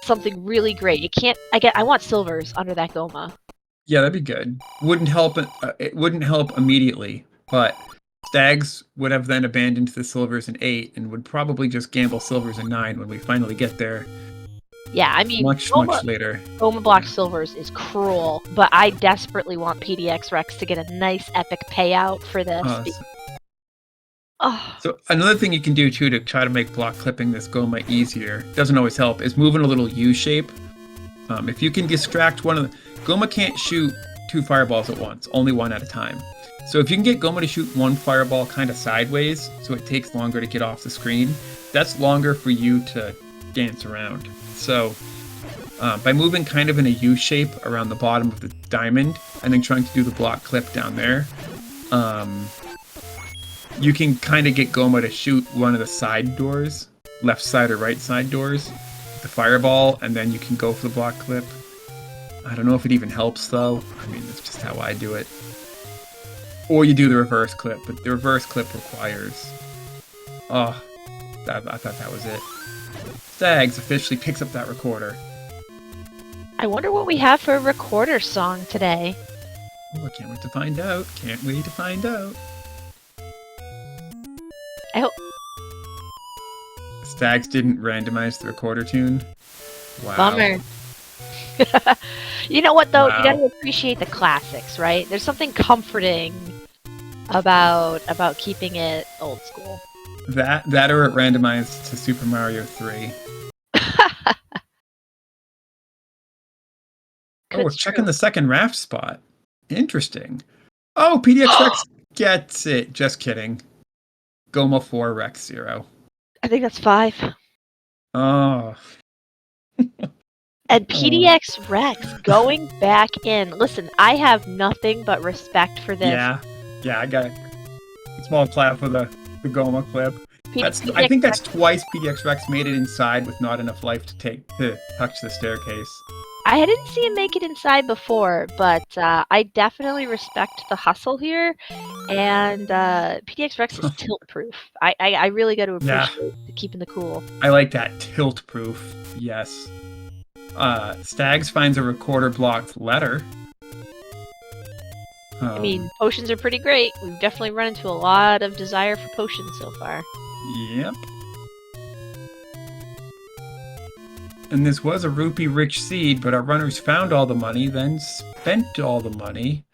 something really great. I want silvers under that Goma. Yeah, that'd be good. Wouldn't help. It wouldn't help immediately, but Stags would have then abandoned the silvers in 8 and would probably just gamble silvers in 9 when we finally get there. Yeah, I mean, much later. Goma block silvers is cruel, but I desperately want PDXRex to get a nice epic payout for this. So another thing you can do too to try to make block clipping this Goma easier, doesn't always help, is moving a little U shape. If you can distract one of the... Goma can't shoot 2 fireballs at once, only 1 at a time. So if you can get Goma to shoot 1 fireball kind of sideways, so it takes longer to get off the screen, that's longer for you to dance around. So by moving kind of in a U shape around the bottom of the diamond, and then trying to do the block clip down there, you can kind of get Goma to shoot one of the side doors, left side or right side doors, the fireball, and then you can go for the block clip. I don't know if it even helps though. I mean, that's just how I do it. Or you do the reverse clip, but the reverse clip requires... I thought that was it. Stags officially picks up that recorder. I wonder what we have for a recorder song today. Oh, I can't wait to find out. Can't wait to find out. I hope... Stags didn't randomize the recorder tune. Wow. Bummer. You know what though? Wow. You gotta appreciate the classics, right? There's something comforting about keeping it old school. That or it randomized to Super Mario 3. Oh, we're checking the second raft spot. Interesting. Oh, PDXRex gets it. Just kidding. Goma 4, Rex 0. I think that's 5. Oh. And PDXRex going back in. Listen, I have nothing but respect for this. Yeah, I got a small clap for the Goma clip. I think that's twice PDXRex made it inside with not enough life to touch the staircase. I didn't see him make it inside before, but I definitely respect the hustle here, and PDXRex is tilt-proof. I really got to appreciate keeping the cool. I like that, tilt-proof, yes. Stags finds a recorder-blocked letter. I mean, potions are pretty great. We've definitely run into a lot of desire for potions so far. Yep. And this was a rupee-rich seed, but our runners found all the money, then spent all the money,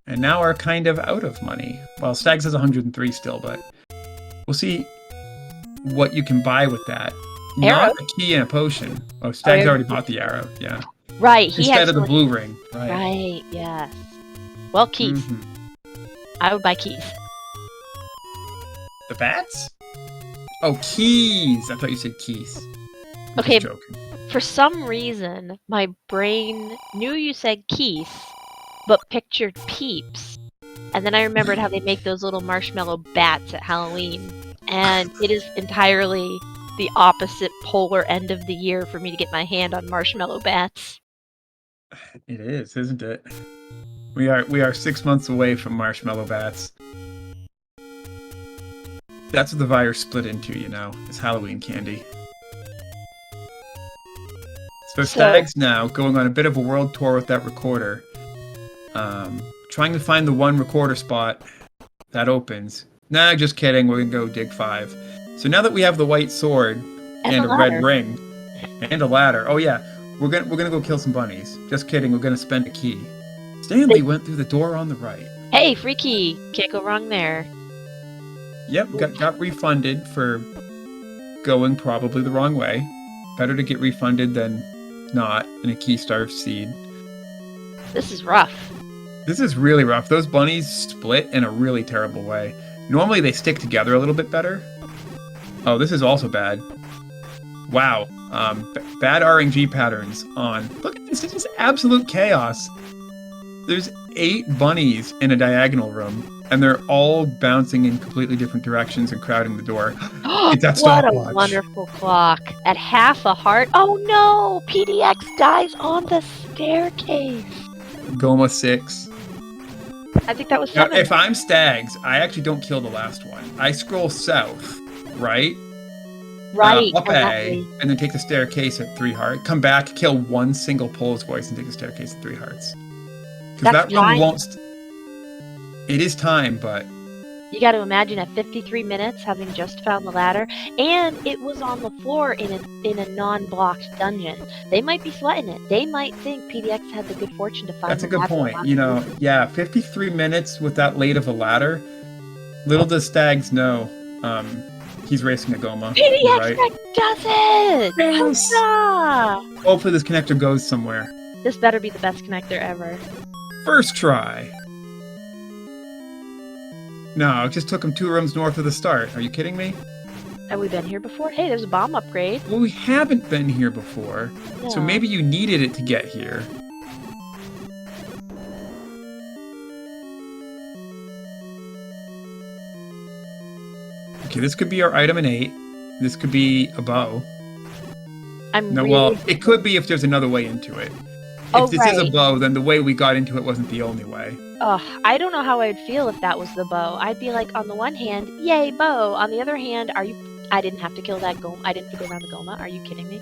and now are kind of out of money. Well, Stags has 103 still, but we'll see what you can buy with that. Arrow? Not a key and a potion. Oh, Stags already bought the arrow, yeah. Right, instead of the blue ring. Right, yes. Well, keys. I would buy keys. The bats? Oh, keys! I thought you said keys. Okay, joking. For some reason, my brain knew you said keys, but pictured peeps. And then I remembered how they make those little marshmallow bats at Halloween. And it is entirely the opposite polar end of the year for me to get my hand on marshmallow bats. It is, isn't it? We are 6 months away from marshmallow bats. That's what the virus split into, you know, is Halloween candy. So Stags now going on a bit of a world tour with that recorder, trying to find the one recorder spot that opens. Nah, just kidding. We're gonna go dig 5. So now that we have the white sword and a red ring and a ladder, oh yeah, we're gonna go kill some bunnies. Just kidding. We're gonna spend a key. Stanley went through the door on the right. Hey, free key. Can't go wrong there. Yep, got refunded for going probably the wrong way. Better to get refunded than not in a key-starved seed. This is rough. This is really rough. Those bunnies split in a really terrible way. Normally they stick together a little bit better. Oh, this is also bad. Wow. Bad RNG patterns on... Look at this. This is absolute chaos. There's 8 bunnies in a diagonal room, and they're all bouncing in completely different directions and crowding the door. It's that What a stopwatch. wonderful clock. At half a heart. Oh no! PDX dies on the staircase. Goma 6. I think that was Now, 7. if I'm Stags, I actually don't kill the last one. I scroll south, right? Right. Up and that A, way- and then take the staircase at 3 hearts. Come back, kill one single Pole's voice, and take the staircase at 3 hearts. Because That's that room time. won't. It is time, but You got to imagine at 53 minutes having just found the ladder, and it was on the floor in a non-blocked dungeon. They might be sweating it. They might think PDX had the good fortune to find. that's a the good ladder point. on You the know, roof. yeah, 53 minutes with that late of a ladder. Little does Stags know, he's racing a Goma. You're PDX right. does it! Yes! Huzzah! Hopefully this connector goes somewhere. This better be the best connector ever. First try. No, it just took him 2 rooms north of the start. Are you kidding me? Have we been here before? Hey, there's a bomb upgrade. Well, we haven't been here before, so Yeah. maybe you needed it to get here. Okay, this could be our item in 8. This could be a bow. I'm No, really... well, it could be if there's another way into it. Oh, If this is a right. bow, then the way we got into it wasn't the only way. Ugh, I don't know how I'd feel if that was the bow. I'd be like, on the one hand, yay, bow. On the other hand, are you... I didn't have to kill that Goma. I didn't have to go around the Goma. Are you kidding me?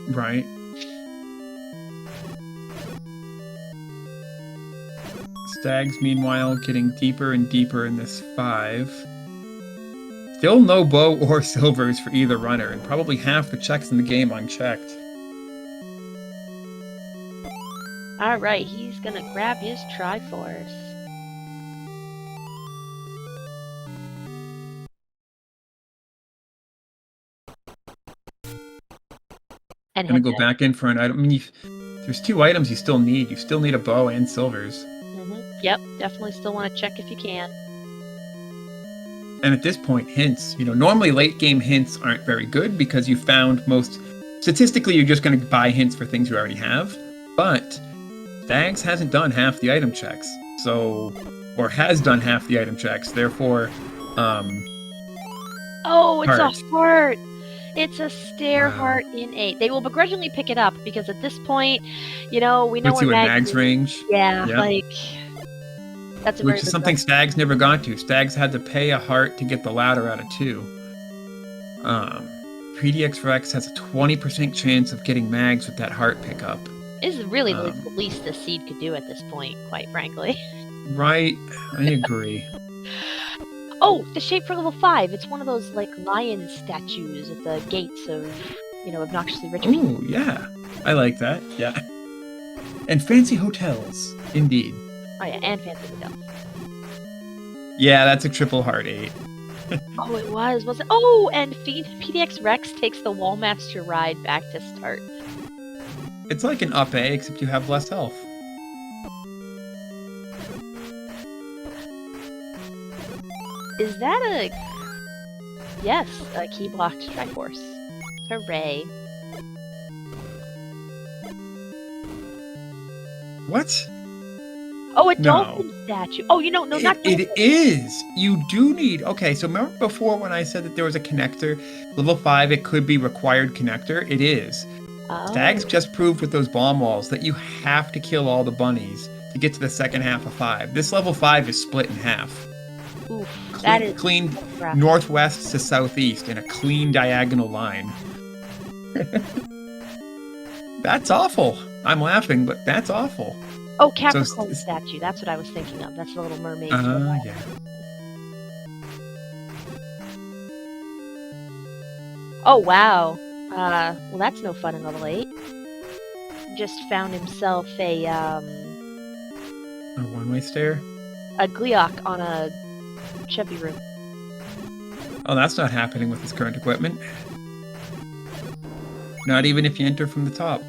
Right. Stags, meanwhile, getting deeper and deeper in this 5. Still no bow or silvers for either runner, and probably half the checks in the game unchecked. Alright, he's gonna grab his Triforce. And Gonna hit go it. back in for an item. I mean, there's 2 items you still need. You still need a bow and silvers. Yep, definitely still want to check if you can. And at this point, hints. You know, normally late game hints aren't very good because you found most... Statistically, you're just going to buy hints for things you already have. But Stags hasn't done half the item checks. So... Or has done half the item checks. Therefore, Oh, it's Heart. a heart! It's a stair Wow. heart in 8. They will begrudgingly pick it up because at this point, you know, we know puts where you in Mags Mag's is. range. Yeah, Yeah. like... That's a very Which is big something deal. Stags never got to. Stags had to pay a heart to get the ladder out of 2. PDXRex has a 20% chance of getting Mags with that heart pickup. This is really the Um, least the seed could do at this point, quite frankly. Right, I agree. Oh, the shape for level 5. It's one of those, like, lion statues at the gates of, you know, obnoxiously rich people. Ooh, yeah. I like that, yeah. And fancy hotels, indeed. Oh, yeah, and fancy stuff. Yeah, that's a triple heart 8. Oh, it was it? Oh, and PDXRex takes the Wallmaster ride back to start. It's like an up A, except you have less health. Is that a... Yes, a key-blocked Triforce. Hooray. What? Oh, a No. dolphin statue. Oh, you know, no, not dolphin. It is. You do need... Okay, so remember before when I said that there was a connector? Level 5, it could be required connector. It is. Oh. Stags just proved with those bomb walls that you have to kill all the bunnies to get to the second half of 5. This level 5 is split in half. Oof, that is Clean rough. northwest to southeast in a clean diagonal line. That's awful. I'm laughing, but that's awful. Oh, Capricorn s- statue. That's what I was thinking of. That's the little mermaid. Yeah. Oh, wow. Well, that's no fun in level 8. Just found himself a A one-way stair? Gleok on a Chevy room. Oh, that's not happening with this current equipment. Not even if you enter from the top.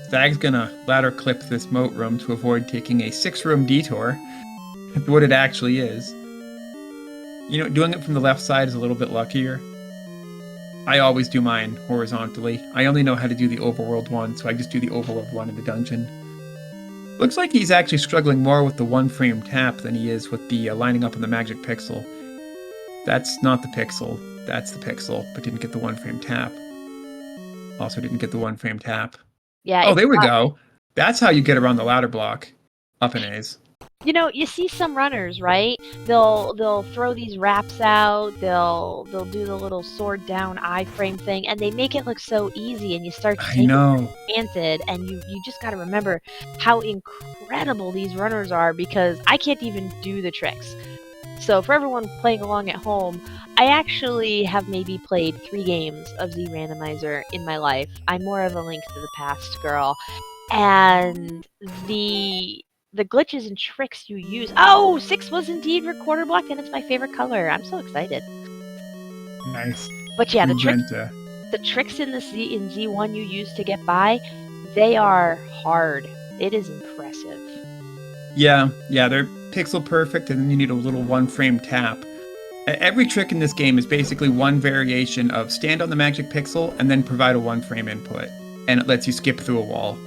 Stag's gonna ladder clip this moat room to avoid taking a 6-room detour. What it actually is. You know, doing it from the left side is a little bit luckier. I always do mine horizontally. I only know how to do the overworld one, so I just do the overworld one in the dungeon. Looks like he's actually struggling more with the one-frame tap than he is with the lining up on the magic pixel. That's not the pixel. That's the pixel, but didn't get the one-frame tap. Also didn't get the one-frame tap. Yeah, Oh, it's there we not. go. That's how you get around the ladder block. Up in A's. You know, you see some runners, right? They'll throw these wraps out. They'll do the little sword down iframe thing, and they make it look so easy, and you start to I take it know. for granted. And you just got to remember how incredible these runners are, because I can't even do the tricks. So for everyone playing along at home, I actually have maybe played 3 games of Z Randomizer in my life. I'm more of a Link to the Past girl, and the glitches and tricks you use. Oh, 6 was indeed recorder block, and it's my favorite color. I'm so excited. Nice. But yeah, Magenta. the tricks in Z1 you use to get by, they are hard. It is impressive. Yeah, they're pixel perfect, and then you need a little one-frame tap. Every trick in this game is basically one variation of stand on the magic pixel and then provide a one-frame input, and it lets you skip through a wall.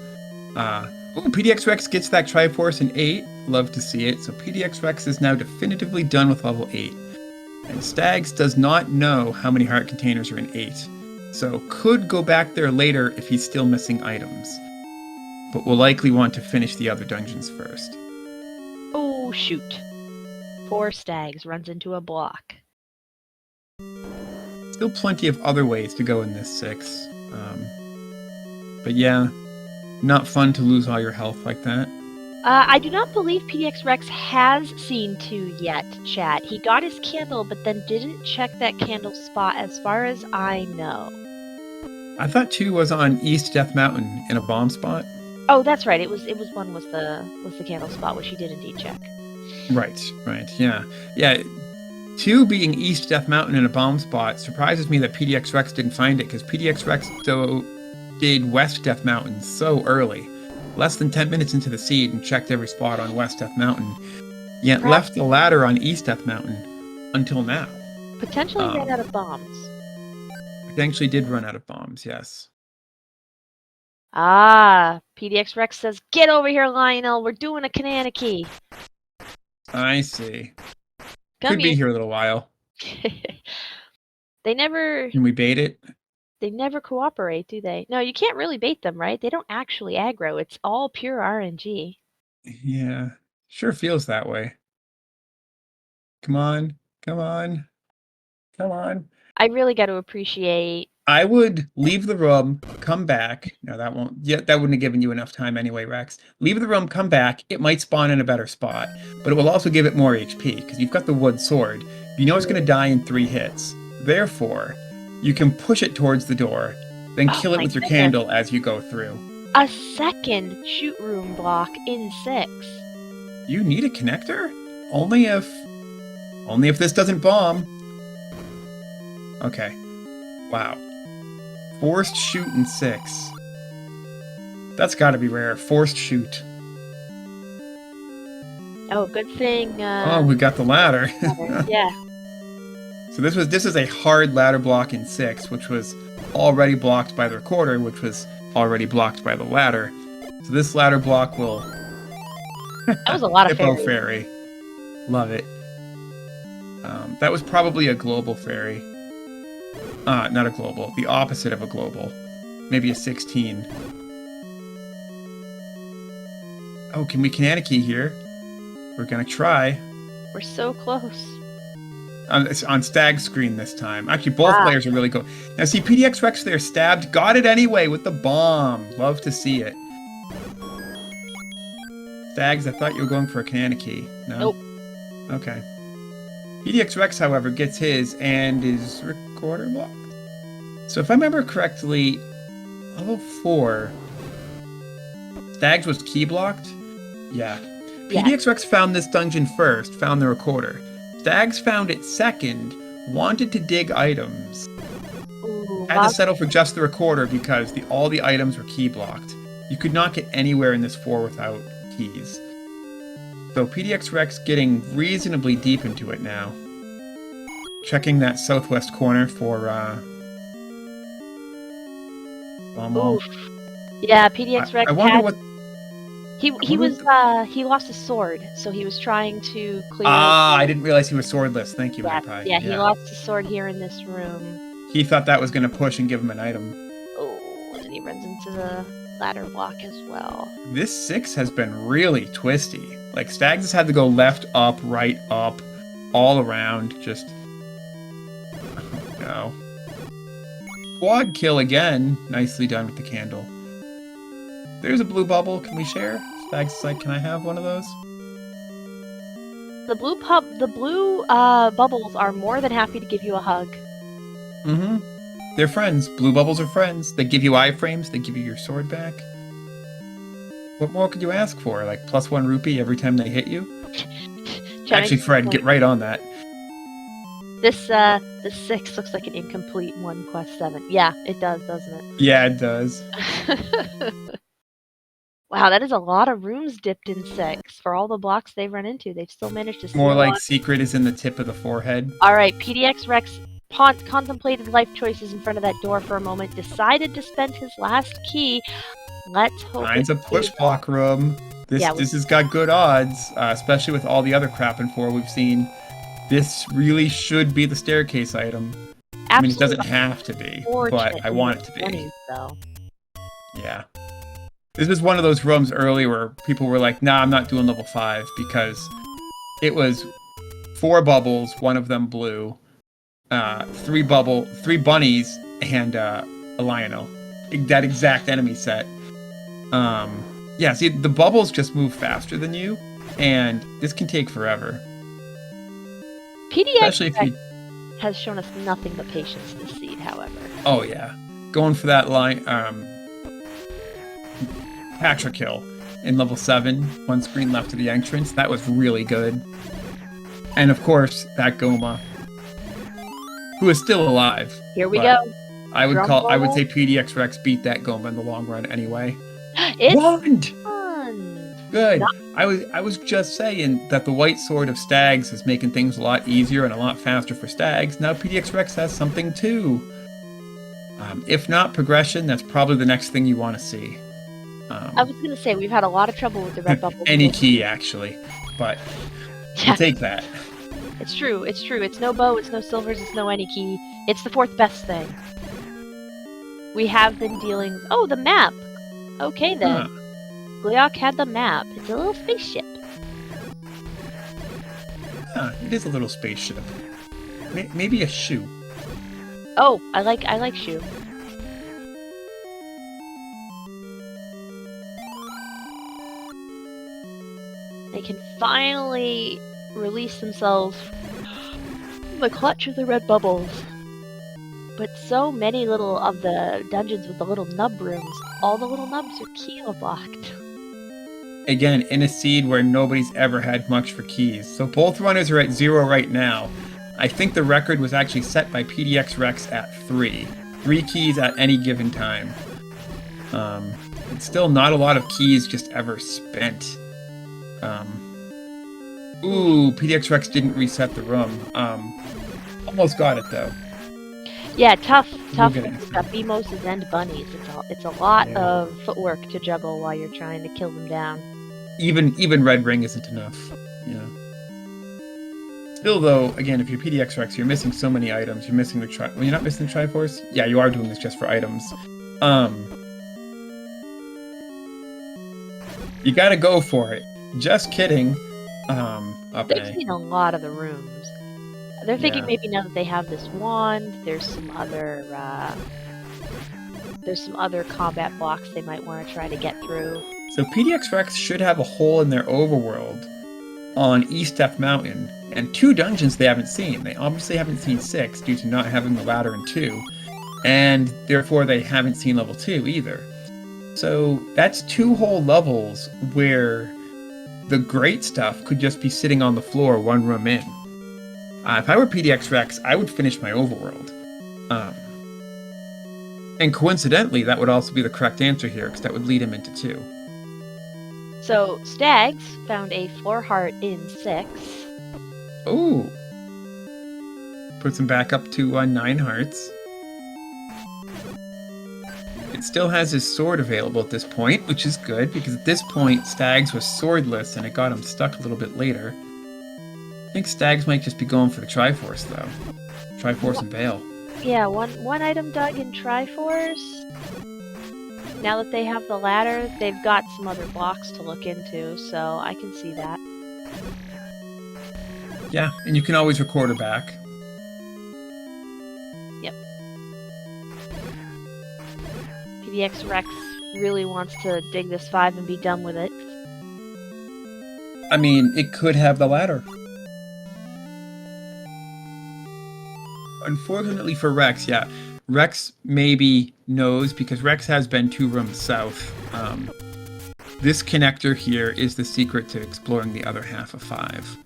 PDXRex gets that Triforce in 8. Love to see it. So PDXRex is now definitively done with level 8. And Stags does not know how many heart containers are in 8. So could go back there later if he's still missing items. But will likely want to finish the other dungeons first. Oh, shoot. Poor Stags runs into a block. Still plenty of other ways to go in this 6. But yeah, not fun to lose all your health like that. I do not believe PDXRex has seen 2 yet, chat. He got his candle, but then didn't check that candle spot as far as I know. I thought 2 was on East Death Mountain in a bomb spot. Oh, that's right. It was 1 was the candle spot, which he did indeed check. Right, yeah. 2 being East Death Mountain in a bomb spot surprises me that PDXRex didn't find it, because PDXRex did West Death Mountain so early. Less than 10 minutes into the seed and checked every spot on West Death Mountain, yet left the ladder on East Death Mountain until now. Potentially ran out of bombs. Potentially did run out of bombs, yes. PDXRex says, "Get over here, Lionel. We're doing a Kananaki." I see. Come Could be here a little while. They never... Can we bait it? They never cooperate, do they? No, you can't really bait them, right? They don't actually aggro. It's all pure RNG. Yeah, sure feels that way. Come on. I really got to appreciate... I would leave the room, come back. No, that won't. Yeah, that wouldn't have given you enough time anyway, Rex. Leave the room, come back. It might spawn in a better spot, but it will also give it more HP because you've got the wood sword. You know it's going to die in 3 hits. Therefore, you can push it towards the door, then kill it with your candle as you go through. A second shoot room block in 6. You need a connector? Only if this doesn't bomb. Okay. Wow. Forced shoot in 6. That's gotta be rare. Forced shoot. Oh, good thing. We got the ladder. Yeah. So this is a hard ladder block in 6, which was already blocked by the recorder, which was already blocked by the ladder. So this ladder block will... That was a lot of Hippo fairy. Love it. That was probably a global fairy. Not a global. The opposite of a global. Maybe a 16. Oh, can we Kananaki here? We're gonna try. We're so close. It's on Stag's screen this time. Actually, both players are really good. Now, see, PDXRex there stabbed. Got it anyway with the bomb. Love to see it. Stags, I thought you were going for a Kananaki. No? Nope. Okay. PDXRex, however, gets his and is recorder blocked. So if I remember correctly, level 4, Stags was key blocked? Yeah. PDXRex found this dungeon first, found the recorder. Stags found it second, wanted to dig items. Ooh, Had to settle for just the recorder because all the items were key blocked. You could not get anywhere in this 4 without keys. So PDXRex getting reasonably deep into it now. Checking that southwest corner for Yeah, PDXRex I wonder what... He lost his sword, so he was trying to clear. Ah, I didn't realize he was swordless. Thank you, Magpie. Yeah, he lost his sword here in this room. He thought that was going to push and give him an item. Oh, and then he runs into the ladder block as well. This 6 has been really twisty. Like, Stags has had to go left, up, right, up, all around. Just... Oh, no. Quad kill again. Nicely done with the candle. There's a blue bubble. Can we share? Stags is like, can I have one of those? The blue bubbles are more than happy to give you a hug. Mm-hmm. They're friends. Blue bubbles are friends. They give you iframes. They give you your sword back. What more could you ask for? Like +1 rupee every time they hit you? Actually, Fred, get right on that. This 6 looks like an incomplete 1 quest 7. Yeah, it does, doesn't it? Yeah, it does. Wow, that is a lot of rooms dipped in 6. For all the blocks they've run into, they've still managed to More seal like on. secret is in the tip of the forehead. Alright, PDXRex contemplated life choices in front of that door for a moment, decided to spend his last key. Let's hope Finds a push block room. This has got good odds, especially with all the other crap in 4 we've seen. This really should be the staircase item. Absolutely. I mean, it doesn't have to be, but I want it to be. Though. Yeah. This was one of those rooms earlier where people were like, nah, I'm not doing level 5 because it was 4 bubbles, one of them blue, 3 bunnies, and a Lionel. That exact enemy set. Yeah, see, the bubbles just move faster than you, and this can take forever. PDX has shown us nothing but patience this seed, however. Oh, yeah. Going for that line, Patra kill in level 7, 1 screen left of the entrance. That was really good. And of course, that Goma, who is still alive. Here we go. I would say PDXRex beat that Goma in the long run anyway. It's fun. Good. Not I was just saying that the white sword of Stags is making things a lot easier and a lot faster for Stags. Now PDXRex has something too. If not progression, that's probably the next thing you want to see. I was going to say, we've had a lot of trouble with the red bubble. Any key, actually. But we'll take that. It's true. It's true. It's no bow, it's no silvers, it's no any key. It's the 4th best thing. We have been dealing... Oh, the map! Okay, then. Gleok had the map. It's a little spaceship. Yeah, it is a little spaceship. Maybe a shoe. Oh, I like shoe. They can finally release themselves from the clutch of the red bubbles. But so many little of the dungeons with the little nub rooms, all the little nubs are key locked. Again, in a seed where nobody's ever had much for keys. So both runners are at 0 right now. I think the record was actually set by PDXRex at 3. 3 keys at any given time. It's still not a lot of keys just ever spent. Ooh, PDXRex didn't reset the room. Almost got it though. Yeah, tough. Got Bimoses and bunnies. It's a lot of footwork to juggle while you're trying to kill them down. Even red ring isn't enough. Yeah. Still though, again, if you're PDXRex, you're missing so many items. You're missing the well, you're not missing the Triforce? Yeah, you are doing this just for items. You gotta go for it. Just kidding. They've seen a lot of the rooms. They're thinking maybe now that they have this wand, there's some other combat blocks they might want to try to get through. So PDXRex should have a hole in their overworld on East F Mountain, and 2 dungeons they haven't seen. They obviously haven't seen 6 due to not having the ladder in 2, and therefore they haven't seen level 2 either. So that's 2 whole levels where the great stuff could just be sitting on the floor 1 room in. If I were PDXRex, I would finish my overworld. And coincidentally, that would also be the correct answer here, because that would lead him into 2. So, Stags found a floor heart in 6. Ooh. Puts him back up to 9 hearts. still has his sword available at this point, which is good, because at this point, Stags was swordless, and it got him stuck a little bit later. I think Stags might just be going for the Triforce, though. Triforce and Veil. Yeah, one item dug in Triforce. Now that they have the ladder, they've got some other blocks to look into, so I can see that. Yeah, and you can always record her back. Yep. PDXRex really wants to dig this 5 and be done with it. I mean, it could have the ladder. Unfortunately for Rex, yeah. Rex maybe knows, because Rex has been 2 rooms south. This connector here is the secret to exploring the other half of 5.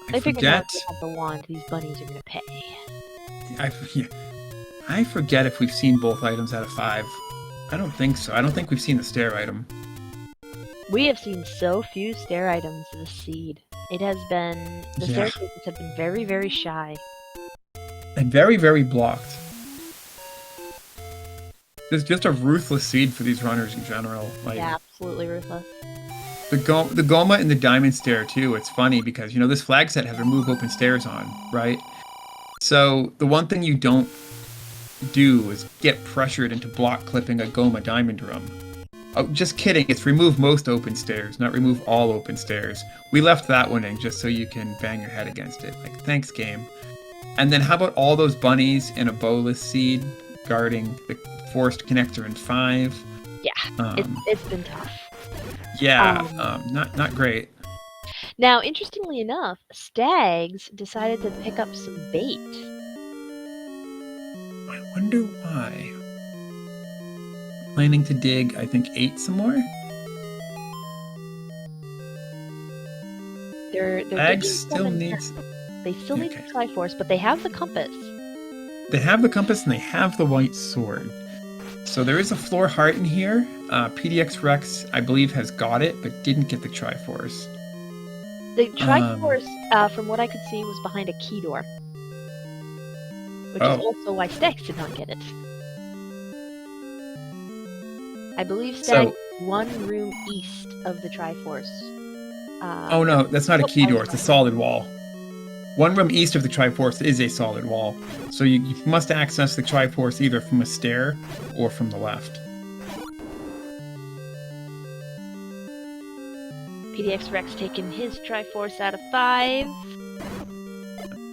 I figured now if you have the wand, these bunnies are gonna pay. I forget if we've seen both items out of 5. I don't think so. I don't think we've seen the stair item. We have seen so few stair items this seed. It has been... The staircases have been very, very shy. And very, very blocked. There's just a ruthless seed for these runners in general. Like, yeah, absolutely ruthless. The Goma and the Diamond Stair, too, it's funny because, you know, this flag set has remove open stairs on, right? So the one thing you don't do is get pressured into block clipping a Goma Diamond Room. Oh, just kidding. It's remove most open stairs, not remove all open stairs. We left that one in just so you can bang your head against it. Like, thanks, game. And then how about all those bunnies in a bowless seed guarding the forced connector in 5? Yeah, it's been tough. Yeah, not great. Now, interestingly enough, Stags decided to pick up some bait. I wonder why. Planning to dig, I think, 8 some more? They're Stags still needs... They still need the Triforce, but they have the compass. They have the compass and they have the white sword. So there is a floor heart in here. PDXRex, I believe, has got it, but didn't get the Triforce. The Triforce, from what I could see, was behind a key door. Which is also why Stags did not get it. I believe Stags is 1 room east of the Triforce. Oh no, that's not a key door, it's a solid wall. 1 room east of the Triforce is a solid wall. So you must access the Triforce either from a stair or from the left. PDXRex taking his Triforce out of 5.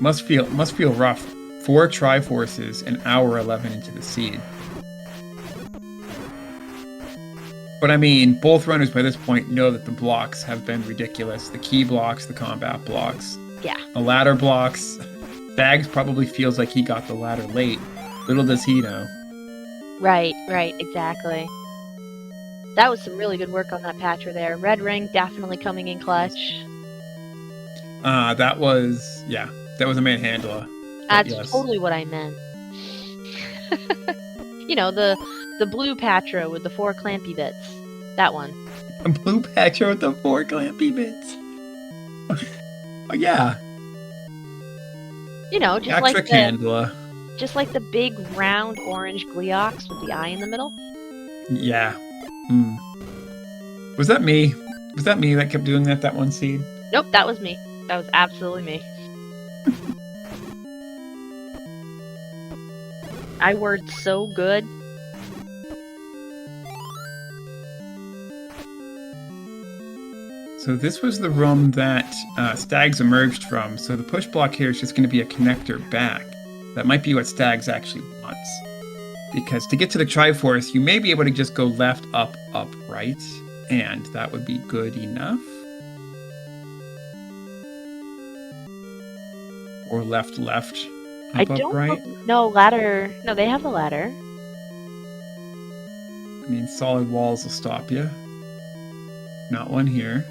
Must feel rough. 4 Triforces an hour 11 into the seed. But I mean, both runners by this point know that the blocks have been ridiculous. The key blocks, the combat blocks. Yeah. The ladder blocks. Stags probably feels like he got the ladder late. Little does he know. Right, exactly. That was some really good work on that patcher there. Red ring definitely coming in clutch. That was a manhandler. That's totally what I meant. You know, the blue patcher with the 4 clampy bits. That one. A blue patcher with the 4 clampy bits. Oh, yeah. You know, just like the big round orange Gleox with the eye in the middle. Yeah. Was that me? Was that me that kept doing that one seed? Nope, that was me. That was absolutely me. I word so good. So this was the room that Stags emerged from, so the push block here is just going to be a connector back. That might be what Stags actually wants. Because to get to the Triforce, you may be able to just go left, up, right, and that would be good enough. Or left, up, right. No, ladder. No, they have the ladder. I mean, solid walls will stop you. Not one here.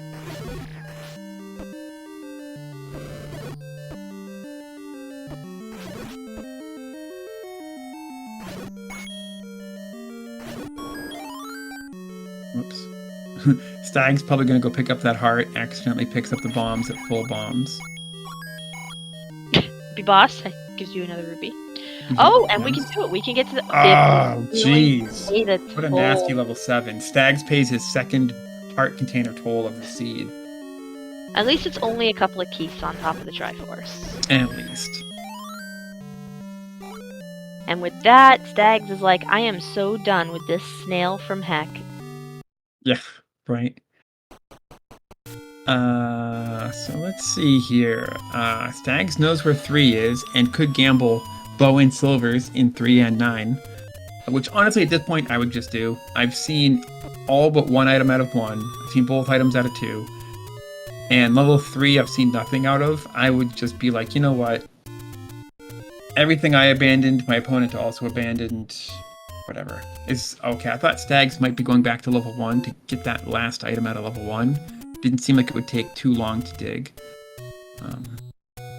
Whoops. Stag's probably going to go pick up that heart, accidentally picks up the bombs at full bombs. Be boss, gives you another rupee. Oh, and we can do it. We can get to the. Oh, if we jeez. pay the What a toll. nasty level 7. Stags pays his second heart container toll of the seed. At least it's only a couple of keys on top of the Triforce. At least. And with that, Stags is like, I am so done with this snail from heck. Yeah, right. So let's see here. Stags knows where 3 is and could gamble bow and silvers in 3 and 9. Which honestly at this point I would just do. I've seen all but one item out of 1. I've seen both items out of 2. And level 3 I've seen nothing out of. I would just be like, you know what? Everything I abandoned, my opponent also abandoned. Whatever. Is okay. I thought Stags might be going back to level 1 to get that last item out of level 1. Didn't seem like it would take too long to dig.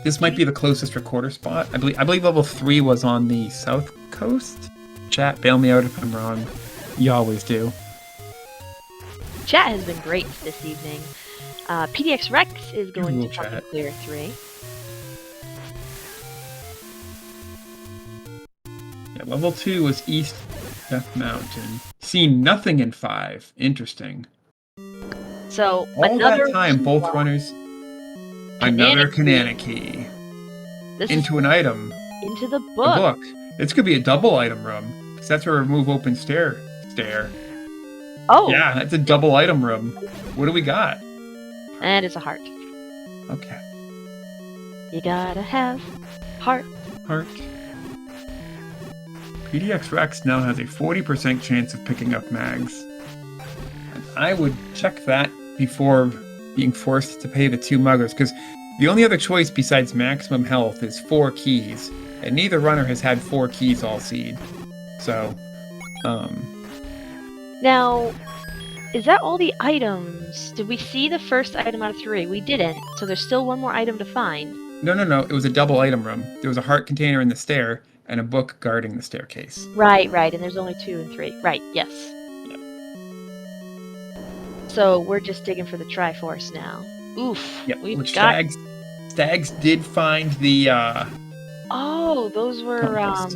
This might be the closest recorder spot. I believe level 3 was on the south coast. Chat, bail me out if I'm wrong. You always do. Chat has been great this evening. PDXRex is going to come to Chat. clear 3. Yeah, level 2 was East Death Mountain. Seen nothing in 5. Interesting. So All another that time, both runners. Another Kanana key. This Into an item. into the The book. book. This could be a double item room. Because that's where remove open stair. Oh, Yeah, that's a double item room. What do we got? and it's a heart. Okay. You gotta have heart. Heart. PDXRex now has a 40% chance of picking up mags. And I would check that before being forced to pay the 2 muggers, because the only other choice besides maximum health is 4 keys, and neither runner has had 4 keys all seed. So, Now, is that all the items? Did we see the first item out of 3? We didn't, so there's still one more item to find. no, it was a double item room. There was a heart container in the stair, and a book guarding the staircase. Right, and there's only 2 and 3. Right, yes. Yep. So we're just digging for the Triforce now. Oof. Yep, We've which got. Stags did find the, Oh, those were Compass.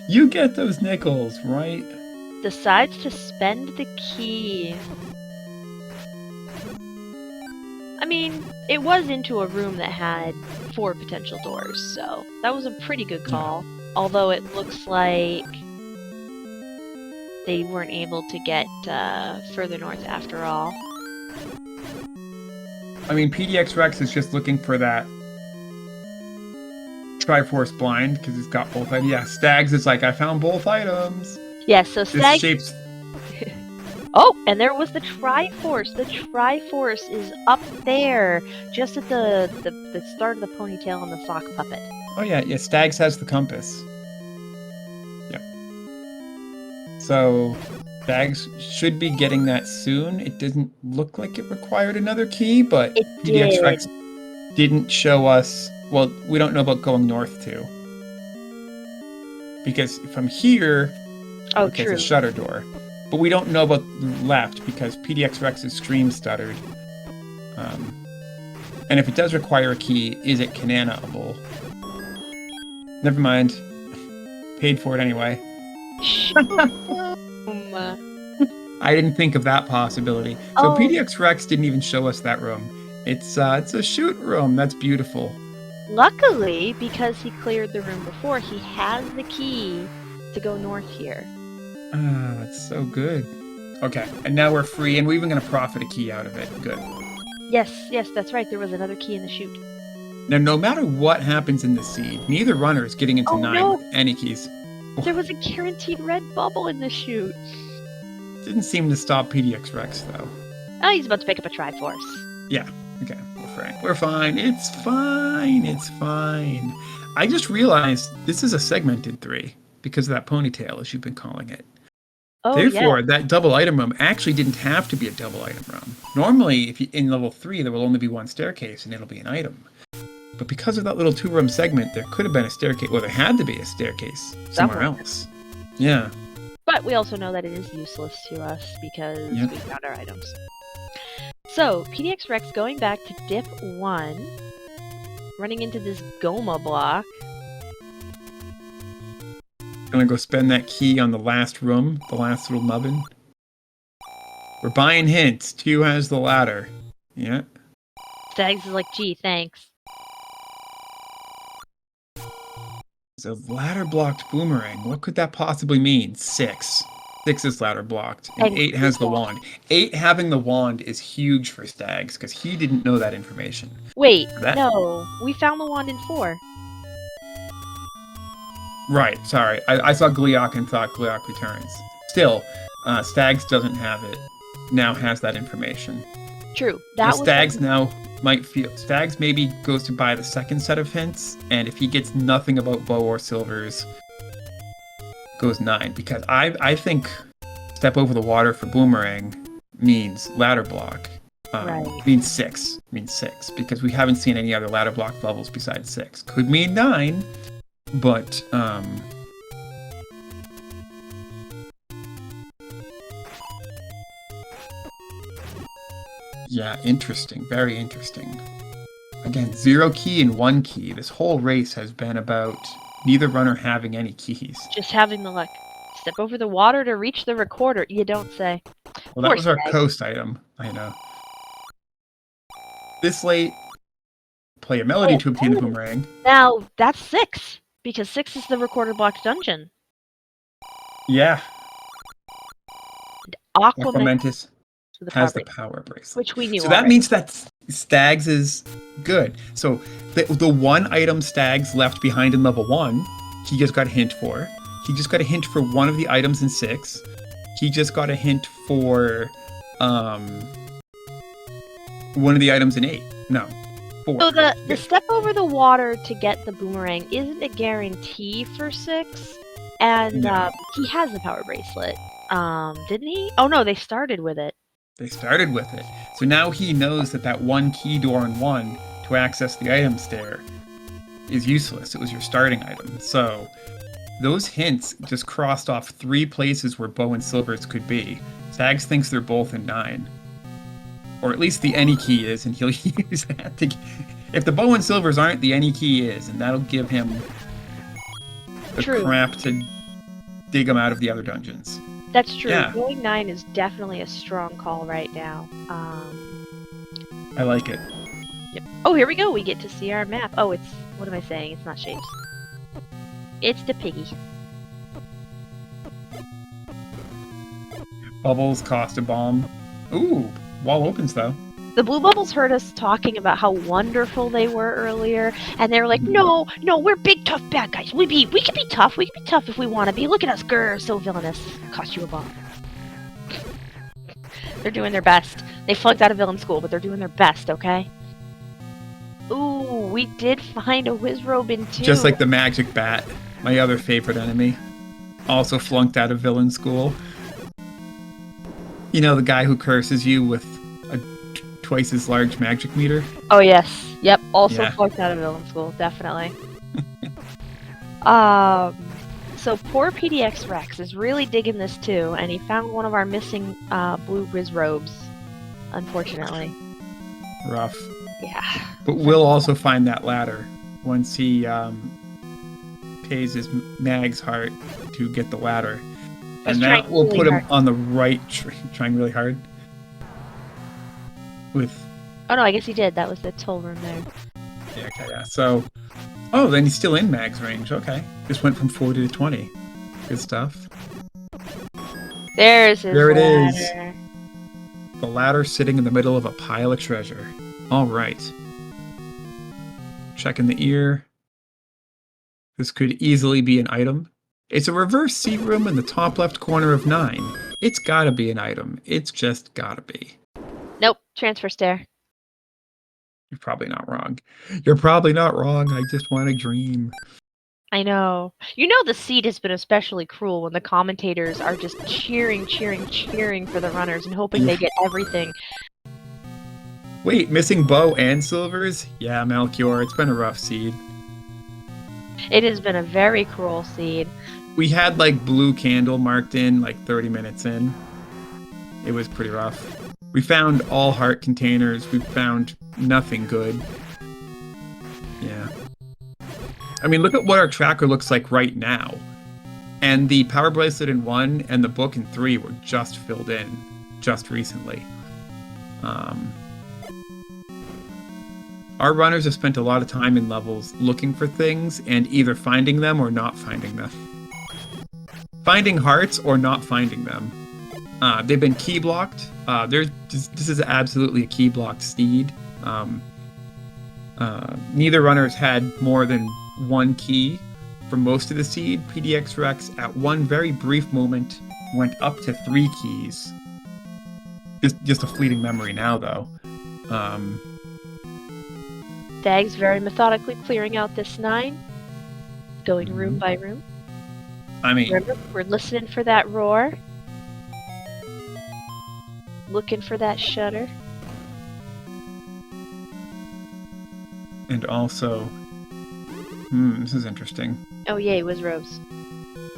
You get those nickels, right? Decides to spend the key. I mean, it was into a room that had 4 potential doors, so that was a pretty good call. Although it looks like they weren't able to get further north after all. I mean, PDXRex is just looking for that Triforce blind, because it's got both items. Yeah, Stags is like, I found both items. Yeah, so This Stag. shapes... Oh, and there was the Triforce. The Triforce is up there, just at the start of the ponytail and the sock puppet. Oh yeah, Stags has the compass. Yep. So, Stags should be getting that soon. It doesn't look like it required another key, but It PDXRex didn't show us... Well, we don't know about going north too. Because from here... Oh, okay, true. it's a shutter door. But we don't know about the left because PDXRex's stream stuttered. And if it does require a key, is it Kanana-able? Never mind. Paid for it anyway. I didn't think of that possibility. So Oh. PDXRex didn't even show us that room. It's a shoot room. That's beautiful. Luckily, because he cleared the room before, he has the key to go north here. Ah, that's so good. Okay, and now we're free, and we're even going to profit a key out of it. Good. Yes, that's right. There was another key in the chute. Now, no matter what happens in the seed, neither runner is getting into Oh, 9 no. with any keys. There was a guaranteed red bubble in the chute. Didn't seem to stop PDXRex, though. Oh, he's about to pick up a Triforce. Yeah, okay, we're fine. We're fine. It's fine. It's fine. I just realized this is a segmented 3 because of that ponytail, as you've been calling it. Oh, Therefore, yeah. that double item room actually didn't have to be a double item room. Normally, if you, in level 3, there will only be 1 staircase, and it'll be an item. But because of that little 2-room segment, there could have been a staircase. Well, there had to be a staircase somewhere else. Yeah. But we also know that it is useless to us because Yep. we found our items. So, PDXRex going back to dip 1, running into this Goma block. Gonna go spend that key on the last room, the last little nubbin. We're buying hints. 2 has the ladder. Yeah. Stags is like, gee, thanks. It's a ladder blocked boomerang. What could that possibly mean? 6. 6 is ladder blocked. And 8 has the wand. 8 having the wand is huge for Stags because he didn't know that information. Wait, no. We found the wand in 4. Right, sorry. I saw Gleok and thought Gleok returns. Still, Stags doesn't have it. Now has that information. True. Stags now might feel... Stags maybe goes to buy the second set of hints, and if he gets nothing about bow or silvers, goes 9. Because I think step over the water for boomerang means ladder block. Means 6. Means 6. Because we haven't seen any other ladder block levels besides 6. Could mean 9, but... yeah, interesting. Very interesting. Again, 0 key and 1 key. This whole race has been about neither runner having any keys. Just having the luck. Step over the water to reach the recorder. You don't say. Well, that was our coast item. I know. This late, play a melody to obtain the boomerang. Now, that's 6. Because 6 is the recorder blocked dungeon. Yeah. And Aquamentus has the power bracelet. Which we knew So that means that Stags is good. So the one item Stags left behind in level 1, he just got a hint for. He just got a hint for one of the items in 6. He just got a hint for one of the items in 8. No, 4. So the step over the water to get the boomerang isn't a guarantee for 6. And he has the power bracelet. Didn't he? Oh no, they started with it. They started with it. So now he knows that one key door in 1 to access the item stair is useless. It was your starting item. So those hints just crossed off 3 places where bow and silvers could be. Stags thinks they're both in 9. Or at least the any key is, and he'll use that to... If the bow and silvers aren't, the any key is, and that'll give him the crap to dig them out of the other dungeons. That's true. Yeah. Going 9 is definitely a strong call right now. I like it. Yep. Oh, here we go. We get to see our map. Oh, it's... What am I saying? It's not shapes. It's the piggy. Bubbles cost a bomb. Ooh, wall opens though. The blue bubbles heard us talking about how wonderful they were earlier, and they were like, no, we're big, tough bad guys. We can be tough. We can be tough if we want to be. Look at us, grr, so villainous. Cost you a bomb. They're doing their best. They flunked out of villain school, but they're doing their best, okay? Ooh, we did find a Wizrobe in 2. Just like the magic bat, my other favorite enemy. Also flunked out of villain school. You know, the guy who curses you with a twice as large magic meter? Oh, yes. Yep, also flunked out of villain school, definitely. So poor PDXRex is really digging this too, and he found one of our missing blue Wizrobes, unfortunately. Rough. Yeah. But we'll also find that ladder once he pays his mag's heart to get the ladder. And that will put him on the right trying really hard. With... Oh no, I guess he did. That was the toll room there. Yeah, okay, yeah. So... Oh, then he's still in mag's range. Okay. Just went from 40 to 20. Good stuff. There's his There it ladder. is. The ladder sitting in the middle of a pile of treasure. All right. Checking the ear. This could easily be an item. It's a reverse seat room in the top left corner of 9. It's gotta be an item. It's just gotta be. Nope. Transfer stair. You're probably not wrong. You're probably not wrong. I just want to dream. I know. You know the seed has been especially cruel when the commentators are just cheering for the runners and hoping they get everything. Wait, missing bow and silvers? Yeah, Melchior, it's been a rough seed. It has been a very cruel seed. We had like blue candle marked in like 30 minutes in. It was pretty rough. We found all heart containers. We found nothing good. Yeah. I mean, look at what our tracker looks like right now. And the power bracelet in 1 and the book in 3 were just filled in just recently. Our runners have spent a lot of time in levels looking for things and either finding them or not finding them. Finding hearts or not finding them. They've been key blocked. This is absolutely a key blocked seed. Neither runner's had more than 1 key for most of the seed. PDXRex at one very brief moment went up to 3 keys. Just a fleeting memory now, though. Stags very methodically clearing out this 9, going room by room. I mean, remember, we're listening for that roar, looking for that shutter. And also, this is interesting. Oh yay, was Rose.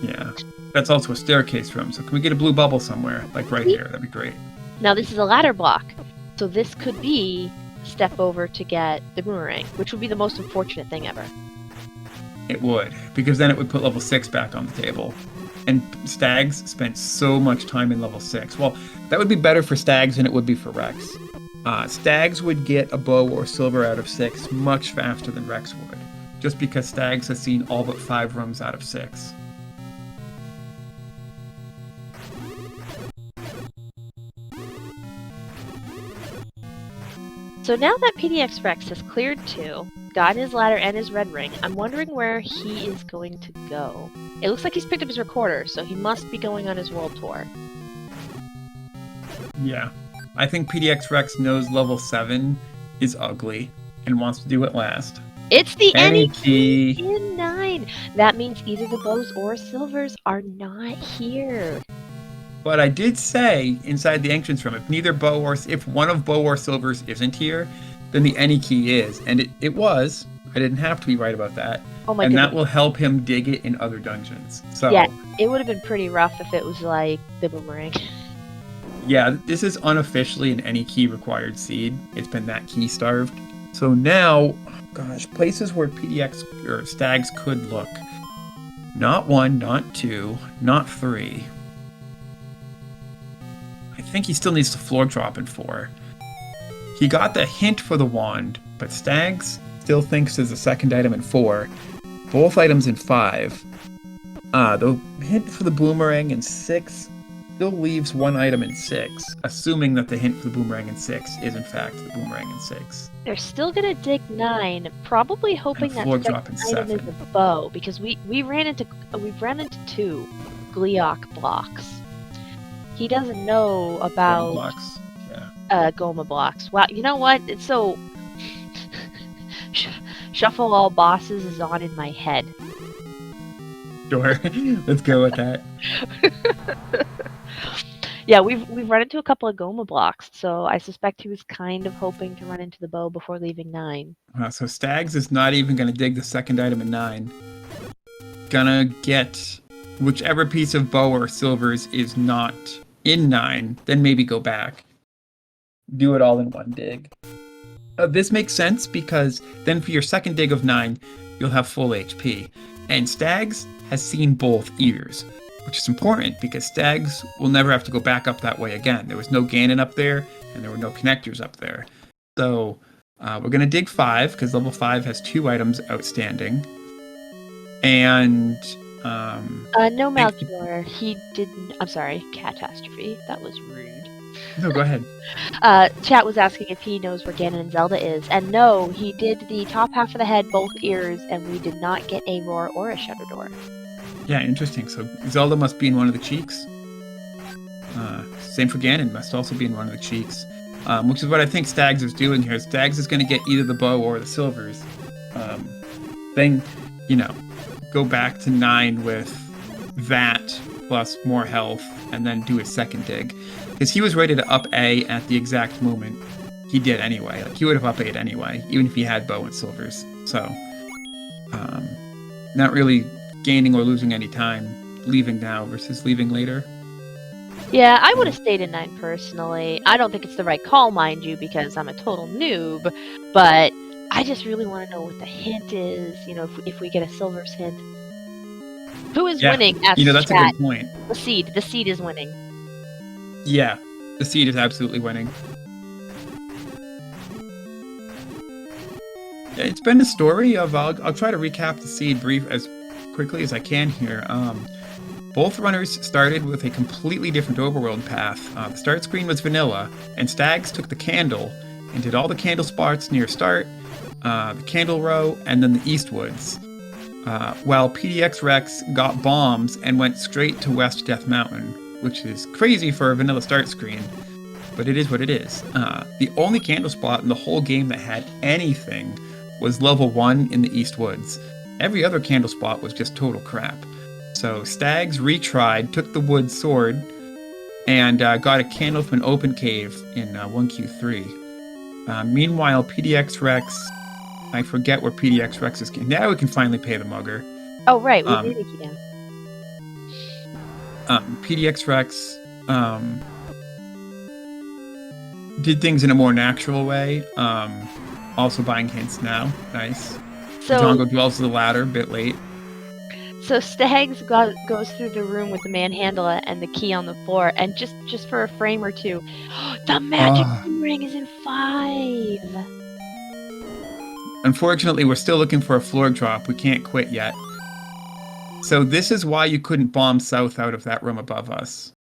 Yeah, that's also a staircase room. So can we get a blue bubble somewhere, like right here? That'd be great. Now this is a ladder block, so this could be step over to get the boomerang, which would be the most unfortunate thing ever. It would, because then it would put level 6 back on the table. And Stags spent so much time in level 6. Well, that would be better for Stags than it would be for Rex. Stags would get a bow or silver out of 6 much faster than Rex would, just because Stags has seen all but 5 rooms out of 6. So now that PDXRex has cleared 2, gotten his ladder and his red ring, I'm wondering where he is going to go. It looks like he's picked up his recorder, so he must be going on his world tour. Yeah. I think PDXRex knows level 7 is ugly and wants to do it last. It's the Any key key. in 9! That means either the bows or silvers are not here. But I did say inside the entrance room, if one of bow or silvers isn't here, then the any key is, and it was. I didn't have to be right about that. Oh my and goodness. that will help him dig it in other dungeons. So Yeah, it would have been pretty rough if it was like the boomerang. yeah, this is unofficially an any key required seed. It's been that key starved. So now, gosh, places where PDX or Stags could look. Not 1, not 2, not 3. I think he still needs to floor drop in 4. He got the hint for the wand, but Stags still thinks there's a second item in 4. Both items in 5. The hint for the boomerang in 6 still leaves 1 item in 6, assuming that the hint for the boomerang in 6 is in fact the boomerang in 6. They're still gonna dig 9, probably hoping that floor second drop in item 7. is a bow, because we've ran into 2 Gleok blocks. He doesn't know about Blocks. Yeah. Goma blocks. Wow, you know what? It's so Shuffle all bosses is on in my head. Sure. Let's go with that. Yeah, we've run into a couple of Goma blocks, so I suspect he was kind of hoping to run into the bow before leaving 9. So Stags is not even going to dig the second item in 9. Gonna get whichever piece of bow or silvers is not in 9, then maybe go back. Do it all in 1 dig. This makes sense because then for your second dig of 9, you'll have full HP. And Stags has seen both ears, which is important because Stags will never have to go back up that way again. There was no Ganon up there, and there were no connectors up there. So we're going to dig 5 because level 5 has 2 items outstanding. And no, Melchior. He didn't. I'm sorry, catastrophe. That was rude. No, go ahead. Chat was asking if he knows where Ganon and Zelda is, and no, he did the top half of the head, both ears, and we did not get a roar or a shutter door. Yeah, interesting. So Zelda must be in one of the cheeks. Same for Ganon, must also be in one of the cheeks. Which is what I think Stags is doing here. Stags is going to get either the bow or the silvers. Then, go back to 9 with that plus more health, and then do his second dig. Because he was ready to up A at the exact moment he did anyway. Like, he would have up A'd anyway, even if he had bow and silvers. So, not really gaining or losing any time leaving now versus leaving later. Yeah, I would have stayed in 9 personally. I don't think it's the right call, mind you, because I'm a total noob, but I just really want to know what the hint is, you know, if we get a Silver's hint. Who is Yeah, winning? Asks that's a chat. good point. The seed. The seed is winning. Yeah, the seed is absolutely winning. It's been a story of, I'll try to recap the seed brief as quickly as I can here. Both runners started with a completely different overworld path. The start screen was vanilla, and Stags took the candle and did all the candle spots near start, the candle row, and then the Eastwoods. While PDXRex got bombs and went straight to West Death Mountain, which is crazy for a vanilla start screen, but it is what it is. The only candle spot in the whole game that had anything was level 1 in the Eastwoods. Every other candle spot was just total crap. So Stags retried, took the wood sword, and got a candle from an open cave in 1Q3. Meanwhile, PDXRex, I forget where PDXRex is. Now we can finally pay the mugger. Oh, right. We made it down. PDXRex did things in a more natural way. Also buying hints now. Nice. So Dongo dwells to the ladder, a bit late. So Stags goes through the room with the manhandle and the key on the floor, and just for a frame or two, the magic ring is in 5. Unfortunately, we're still looking for a floor drop. We can't quit yet. So this is why you couldn't bomb south out of that room above us.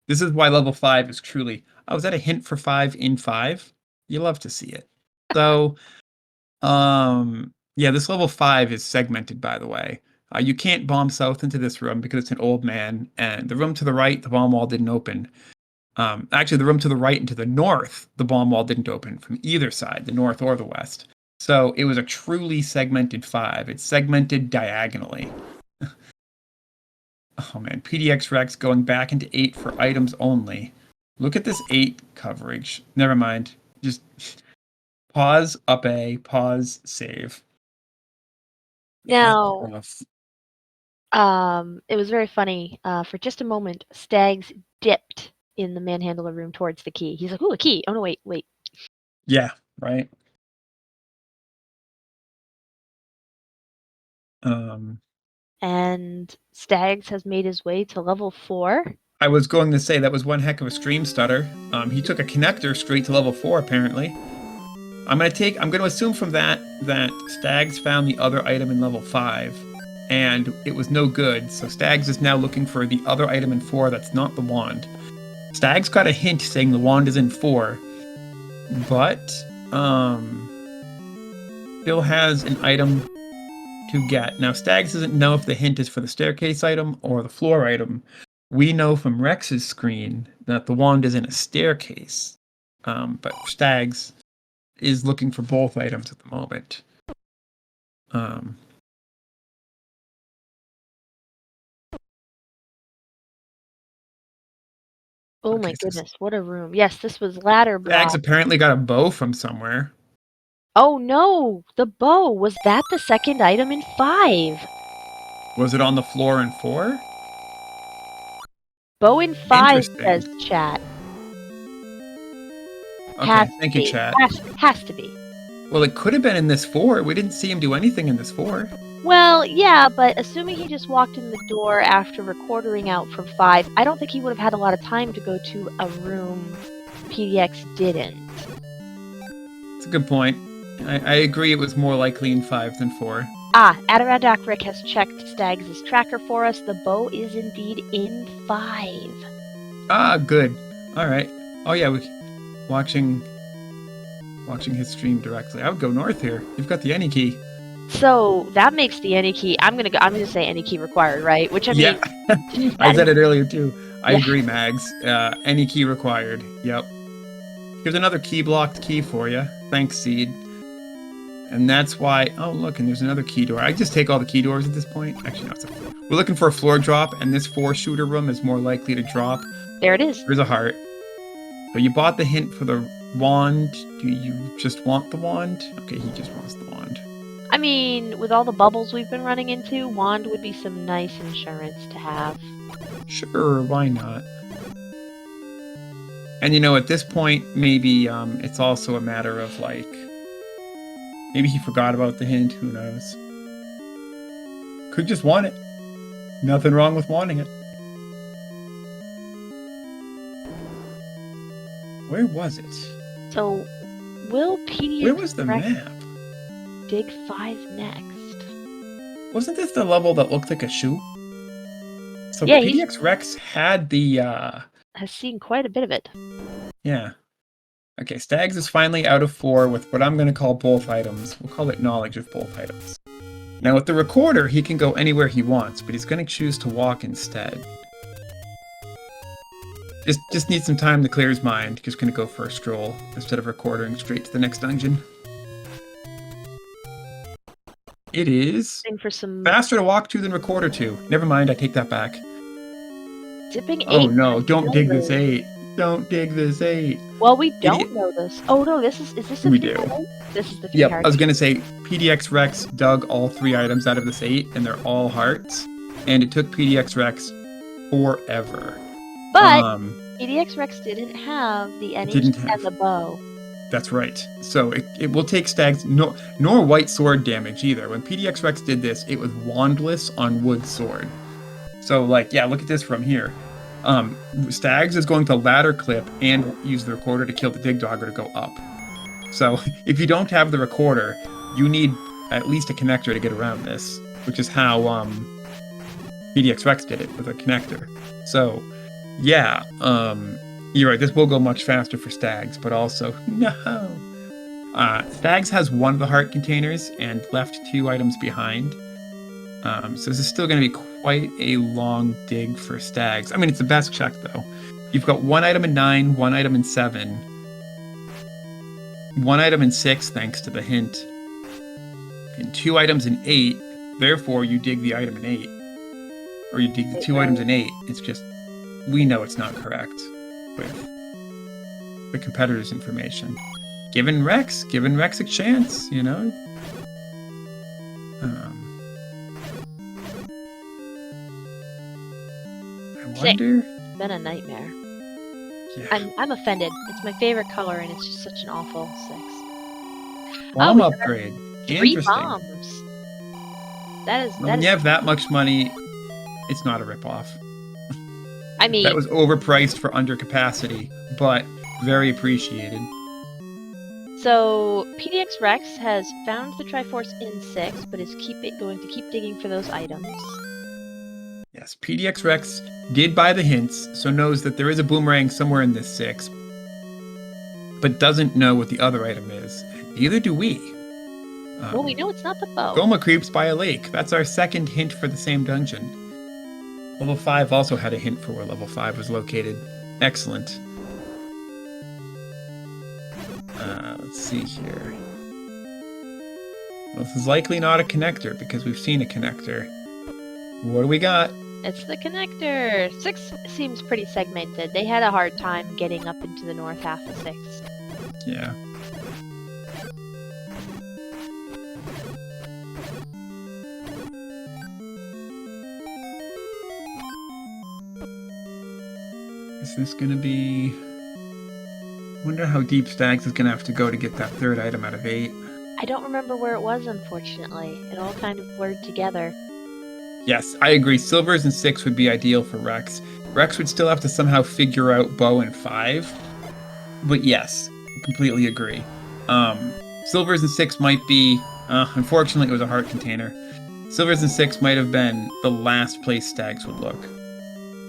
This is why level 5 is truly... Oh, is that a hint for 5 in 5? You love to see it. So, yeah, this level 5 is segmented, by the way. You can't bomb south into this room because it's an old man, and the room to the right, the bomb wall didn't open. Actually, the room to the right and to the north, the bomb wall didn't open from either side, the north or the west. So it was a truly segmented 5. It's segmented diagonally. Oh man, PDXRex going back into 8 for items only. Look at this 8 coverage. Never mind. Just pause, up A, pause, save. Now, it was very funny. For just a moment, Stags dipped in the manhandler room towards the key. He's like, "Ooh, a key! Oh no, wait." Yeah, right. And Stags has made his way to level 4. I was going to say that was one heck of a stream stutter. He took a connector straight to level 4, apparently. I'm going to assume from that Stags found the other item in level 5, and it was no good, so Stags is now looking for the other item in 4 that's not the wand. Stags got a hint saying the wand is in 4, but still has an item to get. Now, Stags doesn't know if the hint is for the staircase item or the floor item. We know from Rex's screen that the wand is in a staircase, but Stags is looking for both items at the moment. Oh my goodness, what a room. Yes, this was ladder block. Stags apparently got a bow from somewhere. Oh no, the bow. Was that the second item in 5? Was it on the floor in 4? Bow in 5, says chat. Okay, thank you, chat. Has to be. Well, it could have been in this 4. We didn't see him do anything in this 4. Well, yeah, but assuming he just walked in the door after recording out from 5, I don't think he would have had a lot of time to go to a room PDX didn't. That's a good point. I agree it was more likely in 5 than 4. Adirondack Rick has checked Stags' tracker for us. The bow is indeed in 5. Good. Alright. Oh yeah, watching his stream directly. I would go north here. You've got the any key. So that makes the any key. I'm gonna say any key required, right? Which I mean, yeah. I said it earlier too. I agree, Mags. Any key required. Yep. Here's another key blocked key for you. Thanks, Seed. And that's why. Oh, look, and there's another key door. I just take all the key doors at this point. Actually, no, we're looking for a floor drop, and this 4-shooter room is more likely to drop. There it is. There's a heart. So you bought the hint for the wand. Do you just want the wand? Okay, he just wants the wand. I mean, with all the bubbles we've been running into, wand would be some nice insurance to have. Sure, why not? And you know, at this point, maybe it's also a matter of like, maybe he forgot about the hint. Who knows? Could just want it. Nothing wrong with wanting it. Where was it? So, will PDX Where was the map? dig 5 next? Wasn't this the level that looked like a shoe? So Yeah, PDXRex had the has seen quite a bit of it. yeah. Okay, Stags is finally out of 4 with what I'm going to call both items. We'll call it knowledge of both items. Now with the recorder, he can go anywhere he wants, but he's going to choose to walk instead. Just needs some time to clear his mind. He's going to go for a stroll instead of recording straight to the next dungeon. It is For some faster to walk to than recorder to. Never mind, I take that back. dipping 8. Oh no, don't dig this 8. Don't dig this 8. Well, we don't know this. Oh no, is this the We 3 do. item? This is the 3 Yep, heart. I was going to say PDXRex dug all 3 items out of this 8, and they're all hearts. And it took PDXRex forever. But PDXRex didn't have the NH and the bow. That's right. So it will take Stags nor white sword damage either. When PDXRex did this, it was wandless on wood sword. So like, yeah, look at this from here. Stags is going to ladder clip and use the recorder to kill the dig dogger to go up. So if you don't have the recorder, you need at least a connector to get around this, which is how PDXRex did it with a connector. So yeah, you're right, this will go much faster for Stags, but also, no! Stags has 1 of the heart containers and left 2 items behind. So this is still going to be quite a long dig for Stags. I mean, it's the best check, though. You've got 1 item in 9, 1 item in 7, 1 item in 6, thanks to the hint, and 2 items in 8. Therefore, you dig the item in 8. Or you dig the 2 items in 8. It's just, we know it's not correct with the competitor's information. Given Rex a chance, you know? I wonder... It's been a nightmare. Yeah. I'm offended. It's my favorite color, and it's just such an awful 6. Bomb upgrade. 3 Interesting. bombs. That When is. you have that much money, it's not a ripoff. I mean, that was overpriced for under capacity, but very appreciated. So PDXRex has found the Triforce in 6, but is going to keep digging for those items. Yes, PDXRex did buy the hints, so knows that there is a boomerang somewhere in this 6, but doesn't know what the other item is. Neither do we. Well, we know it's not the bow. Goma creeps by a lake. That's our second hint for the same dungeon. Level 5 also had a hint for where level 5 was located. Excellent. Let's see here. Well, this is likely not a connector, because we've seen a connector. What do we got? It's the connector. 6 seems pretty segmented. They had a hard time getting up into the north half of 6. Yeah. Is this gonna be... Wonder how deep Stags is gonna have to go to get that 3rd item out of 8. I don't remember where it was, unfortunately. It all kind of blurred together. Yes, I agree. Silvers and 6 would be ideal for Rex. Rex would still have to somehow figure out bow in 5. But yes, completely agree. Silvers and 6 might be... unfortunately, it was a heart container. Silvers and 6 might have been the last place Stags would look.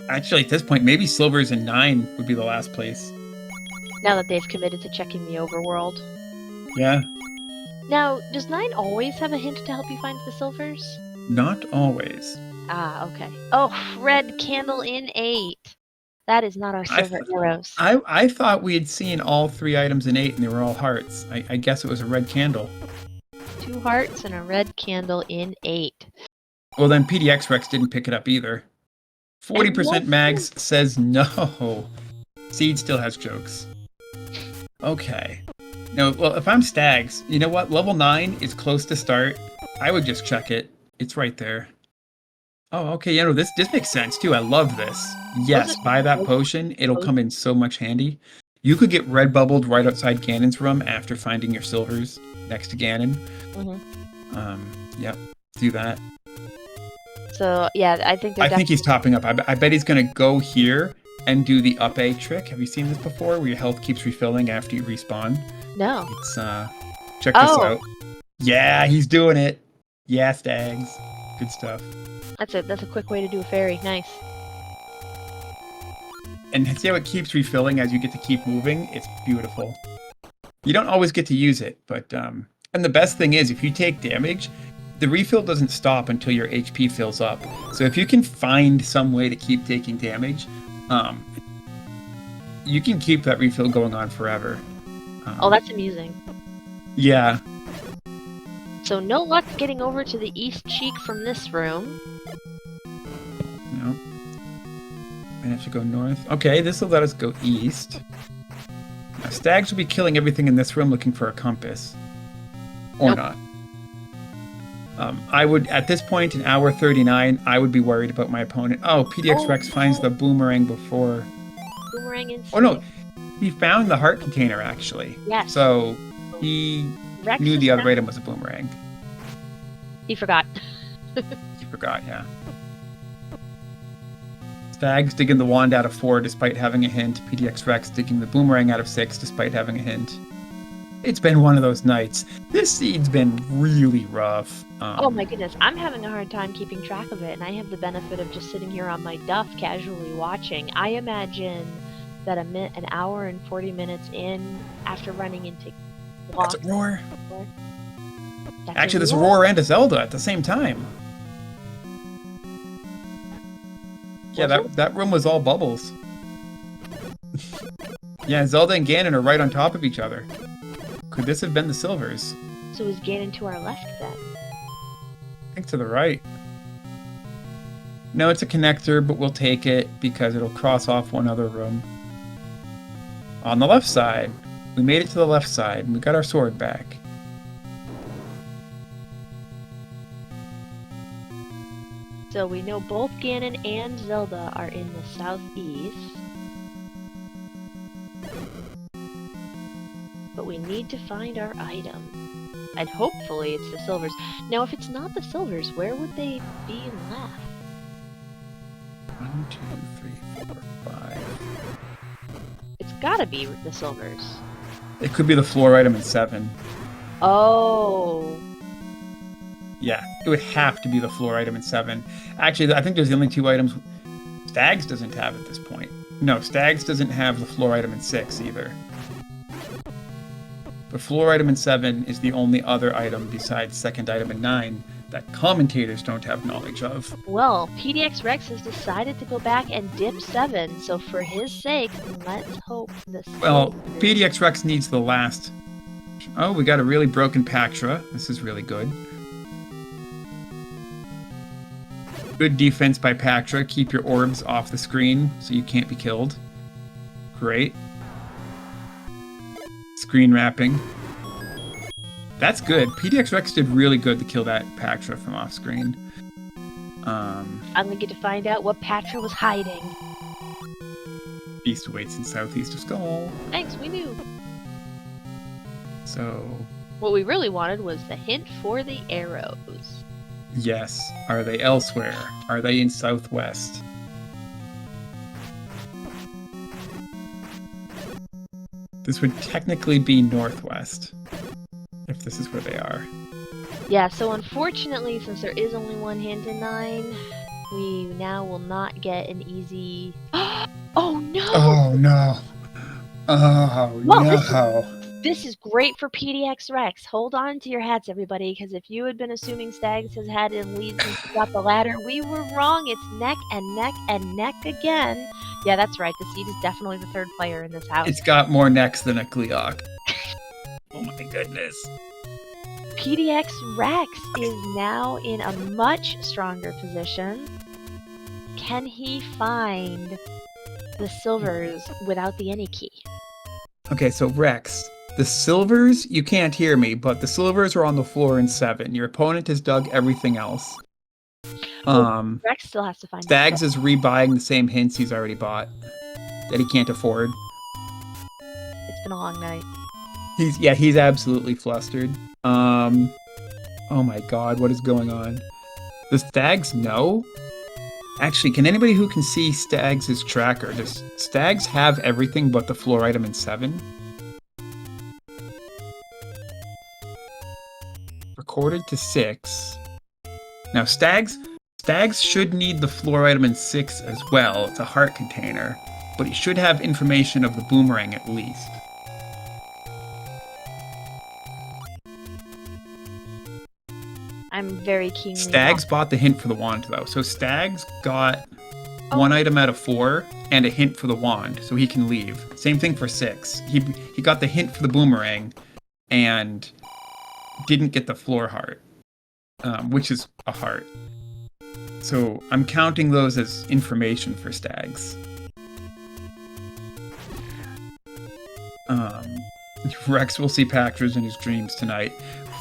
Actually, at this point, maybe Silvers and 9 would be the last place. Now that they've committed to checking the overworld. Yeah. Now, does 9 always have a hint to help you find the silvers? Not always. Ah, okay. Oh, red candle in 8. That is not our silver arrows. I thought we had seen all 3 items in 8 and they were all hearts. I guess it was a red candle. 2 hearts and a red candle in 8. Well, then PDXRex didn't pick it up either. 40% Mags says no. Seed still has jokes. Okay. No, well, if I'm Stags, you know what? Level 9 is close to start. I would just check it. It's right there. Oh, okay. You know, this makes sense too. I love this. Yes, buy that potion. It'll come in so much handy. You could get red bubbled right outside Ganon's room after finding your silvers next to Ganon. Yep. Do that. So yeah, I think he's topping up. I bet he's gonna go here and do the up A trick. Have you seen this before, where your health keeps refilling after you respawn? No. It's check this out. Yeah, he's doing it. Yeah, Stags. Good stuff. That's a quick way to do a fairy. Nice. And see how it keeps refilling as you get to keep moving? It's beautiful. You don't always get to use it, but and the best thing is if you take damage, the refill doesn't stop until your HP fills up. So if you can find some way to keep taking damage, you can keep that refill going on forever. Oh, that's amusing. Yeah. So no luck getting over to the east cheek from this room. No. I have to go north. Okay, this will let us go east. Now, Stags will be killing everything in this room looking for a compass. Or not. I would, at this point in hour 39, I would be worried about my opponent. Oh, PDXRex finds the boomerang before. Boomerang in. Oh no, he found the heart container actually. Yes. So he Rex knew the other item was a boomerang. He forgot. He forgot, yeah. Stags digging the wand out of 4 despite having a hint. PDXRex digging the boomerang out of 6 despite having a hint. It's been one of those nights. This seed's been really rough. Oh my goodness, I'm having a hard time keeping track of it, and I have the benefit of just sitting here on my duff casually watching. I imagine that an hour and 40 minutes in, after running into That's a roar. Actually, there's a roar and a Zelda at the same time. Yeah, that room was all bubbles. Yeah, Zelda and Ganon are right on top of each other. Could this have been the silvers? So is Ganon to our left then? I think to the right. No, it's a connector, but we'll take it because it'll cross off one other room. On the left side. We made it to the left side, and we got our sword back. So we know both Ganon and Zelda are in the southeast. But we need to find our item. And hopefully it's the silvers. Now if it's not the silvers, where would they be left? 1, 2, 3, 4, 5. It's gotta be the silvers. It could be the floor item in 7. Oh. Yeah, it would have to be the floor item in 7. Actually, I think there's the only 2 items Stags doesn't have at this point. No, Stags doesn't have the floor item in 6 either. The floor item in 7 is the only other item besides second item in 9 that commentators don't have knowledge of. Well, PDXRex has decided to go back and dip 7, so for his sake, let's hope this. Well, PDXRex needs the last. Oh, we got a really broken Pactra. This is really good. Good defense by Pactra. Keep your orbs off the screen so you can't be killed. Great. Screen wrapping. That's good. PDXRex did really good to kill that Pactra from off screen. I'm gonna get to find out what Patra was hiding. East awaits in southeast of Skull. Thanks, we knew. So... what we really wanted was the hint for the arrows. Yes. Are they elsewhere? Are they in southwest? This would technically be northwest, if this is where they are. Yeah, so unfortunately, since there is only one hint in 9, we now will not get an easy... Oh no! Oh no! Oh well, no! This is great for PDXRex. Hold on to your hats, everybody, because if you had been assuming Stags has had in lead since he got the ladder, we were wrong. It's neck and neck and neck again. Yeah, that's right. The Seed is definitely the third player in this house. It's got more necks than a Gleeok. Oh my goodness. PDXRex is now in a much stronger position. Can he find the silvers without the any key? Okay, so Rex, the silvers, you can't hear me, but the silvers are on the floor in 7. Your opponent has dug everything else. Rex still has to find Stags is rebuying the same hints he's already bought that he can't afford. It's been a long night. He's absolutely flustered. Oh my god, what is going on? The Stags know? Actually, can anybody who can see Stags' tracker, does Stags have everything but the floor item in 7? Recorded to 6. Now Stags should need the floor item in 6 as well. It's a heart container, but he should have information of the boomerang at least. I'm very keen. Stags bought the hint for the wand though, so Stags got 1 item out of 4 and a hint for the wand, so he can leave. Same thing for 6. He got the hint for the boomerang and didn't get the floor heart, which is a heart. So I'm counting those as information for Stags. Rex will see Pactras in his dreams tonight.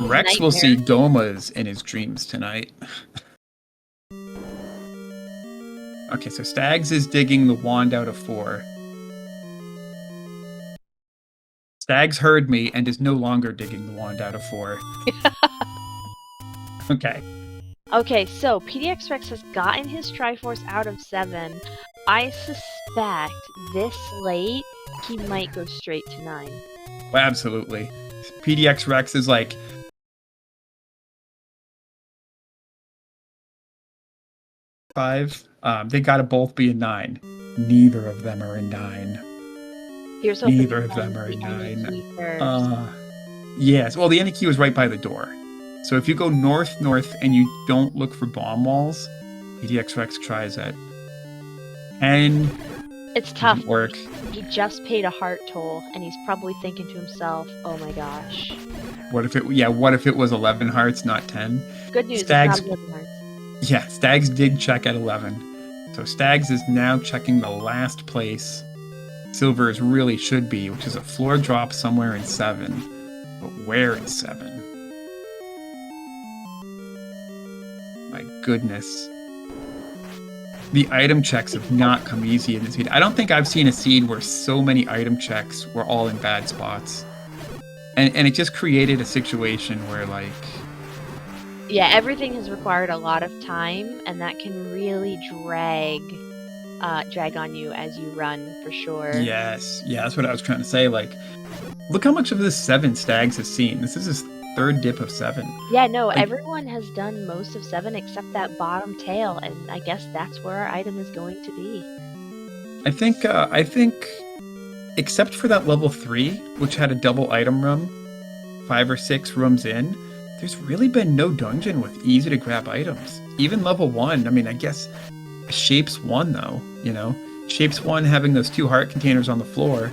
Rex will see Domas in his dreams tonight. Okay, so Stags is digging the wand out of 4. Stags heard me and is no longer digging the wand out of 4. Okay. Okay, so PDXRex has gotten his Triforce out of 7. I suspect this late, he might go straight to 9. Well, absolutely. PDXRex is like... five. They gotta both be a 9. Neither of them are a 9. Here's Neither of them are a 9. Yes, well, the any key was right by the door. So if you go north and you don't look for bomb walls, PDXRex tries at 10. It's tough. Work. He just paid a heart toll, and he's probably thinking to himself, "Oh my gosh." What if it was 11 hearts, not 10? Good news. Stags. It's not 11 hearts. Yeah, Stags did check at 11. So Stags is now checking the last place Silvers really should be, which is a floor drop somewhere in 7. But where in 7? My goodness. The item checks have not come easy in this seed. I don't think I've seen a seed where so many item checks were all in bad spots. And it just created a situation where, like... Yeah, everything has required a lot of time, and that can really drag on you as you run, for sure. Yes, yeah, that's what I was trying to say. Like, look how much of this 7 Stags has seen. This is his 3rd dip of 7. Yeah, no, like, everyone has done most of 7 except that bottom tail, and I guess that's where our item is going to be. I think, except for that level 3, which had a double item room, 5 or 6 rooms in, there's really been no dungeon with easy to grab items. Even level 1, I mean, I guess Shapes 1 though, you know? Shapes 1 having those 2 heart containers on the floor,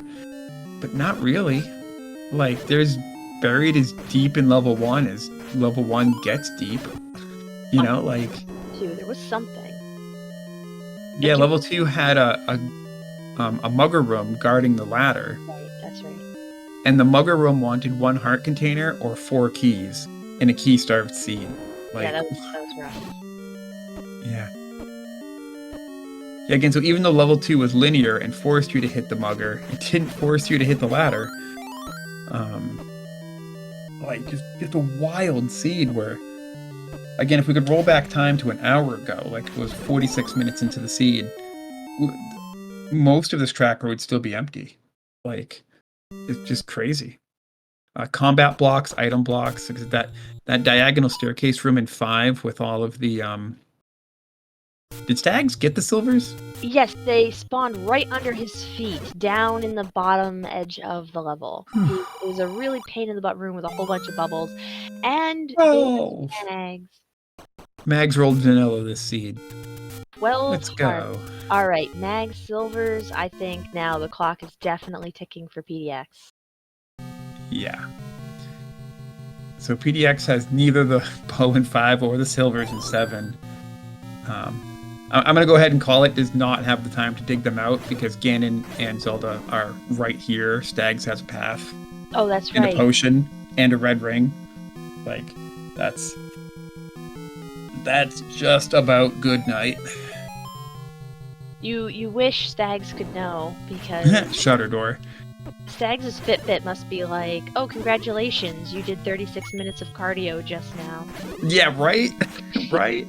but not really. Like, there's buried as deep in level 1 as level 1 gets deep. You know, like... 2, there was something. Yeah, level 2 had a mugger room guarding the ladder. Right, that's right. And the mugger room wanted 1 heart container or 4 keys in a key-starved seed. Like, yeah, that was rough. Yeah. Yeah, again, so even though level 2 was linear and forced you to hit the mugger, it didn't force you to hit the ladder. Like, just a wild seed where, again, if we could roll back time to an hour ago, like it was 46 minutes into the seed, most of this tracker would still be empty. Like, it's just crazy. Combat blocks, item blocks, that diagonal staircase room in 5 with all of the... Did Stags get the silvers? Yes, they spawned right under his feet, down in the bottom edge of the level. It was a really pain in the butt room with a whole bunch of bubbles. And Mags. Mags rolled vanilla this seed. 12 Let's hearts. go. Alright, Mags silvers, I think now the clock is definitely ticking for PDX. Yeah. So PDX has neither the bow in 5 or the silvers in 7. I'm going to go ahead and call it does not have the time to dig them out because Ganon and Zelda are right here. Stags has a path. Oh, that's right. And a potion and a red ring. Like, That's just about good night. You wish Stags could know, because Shutter door. Stags' Fitbit must be like, oh, congratulations, you did 36 minutes of cardio just now. Yeah, right? Right?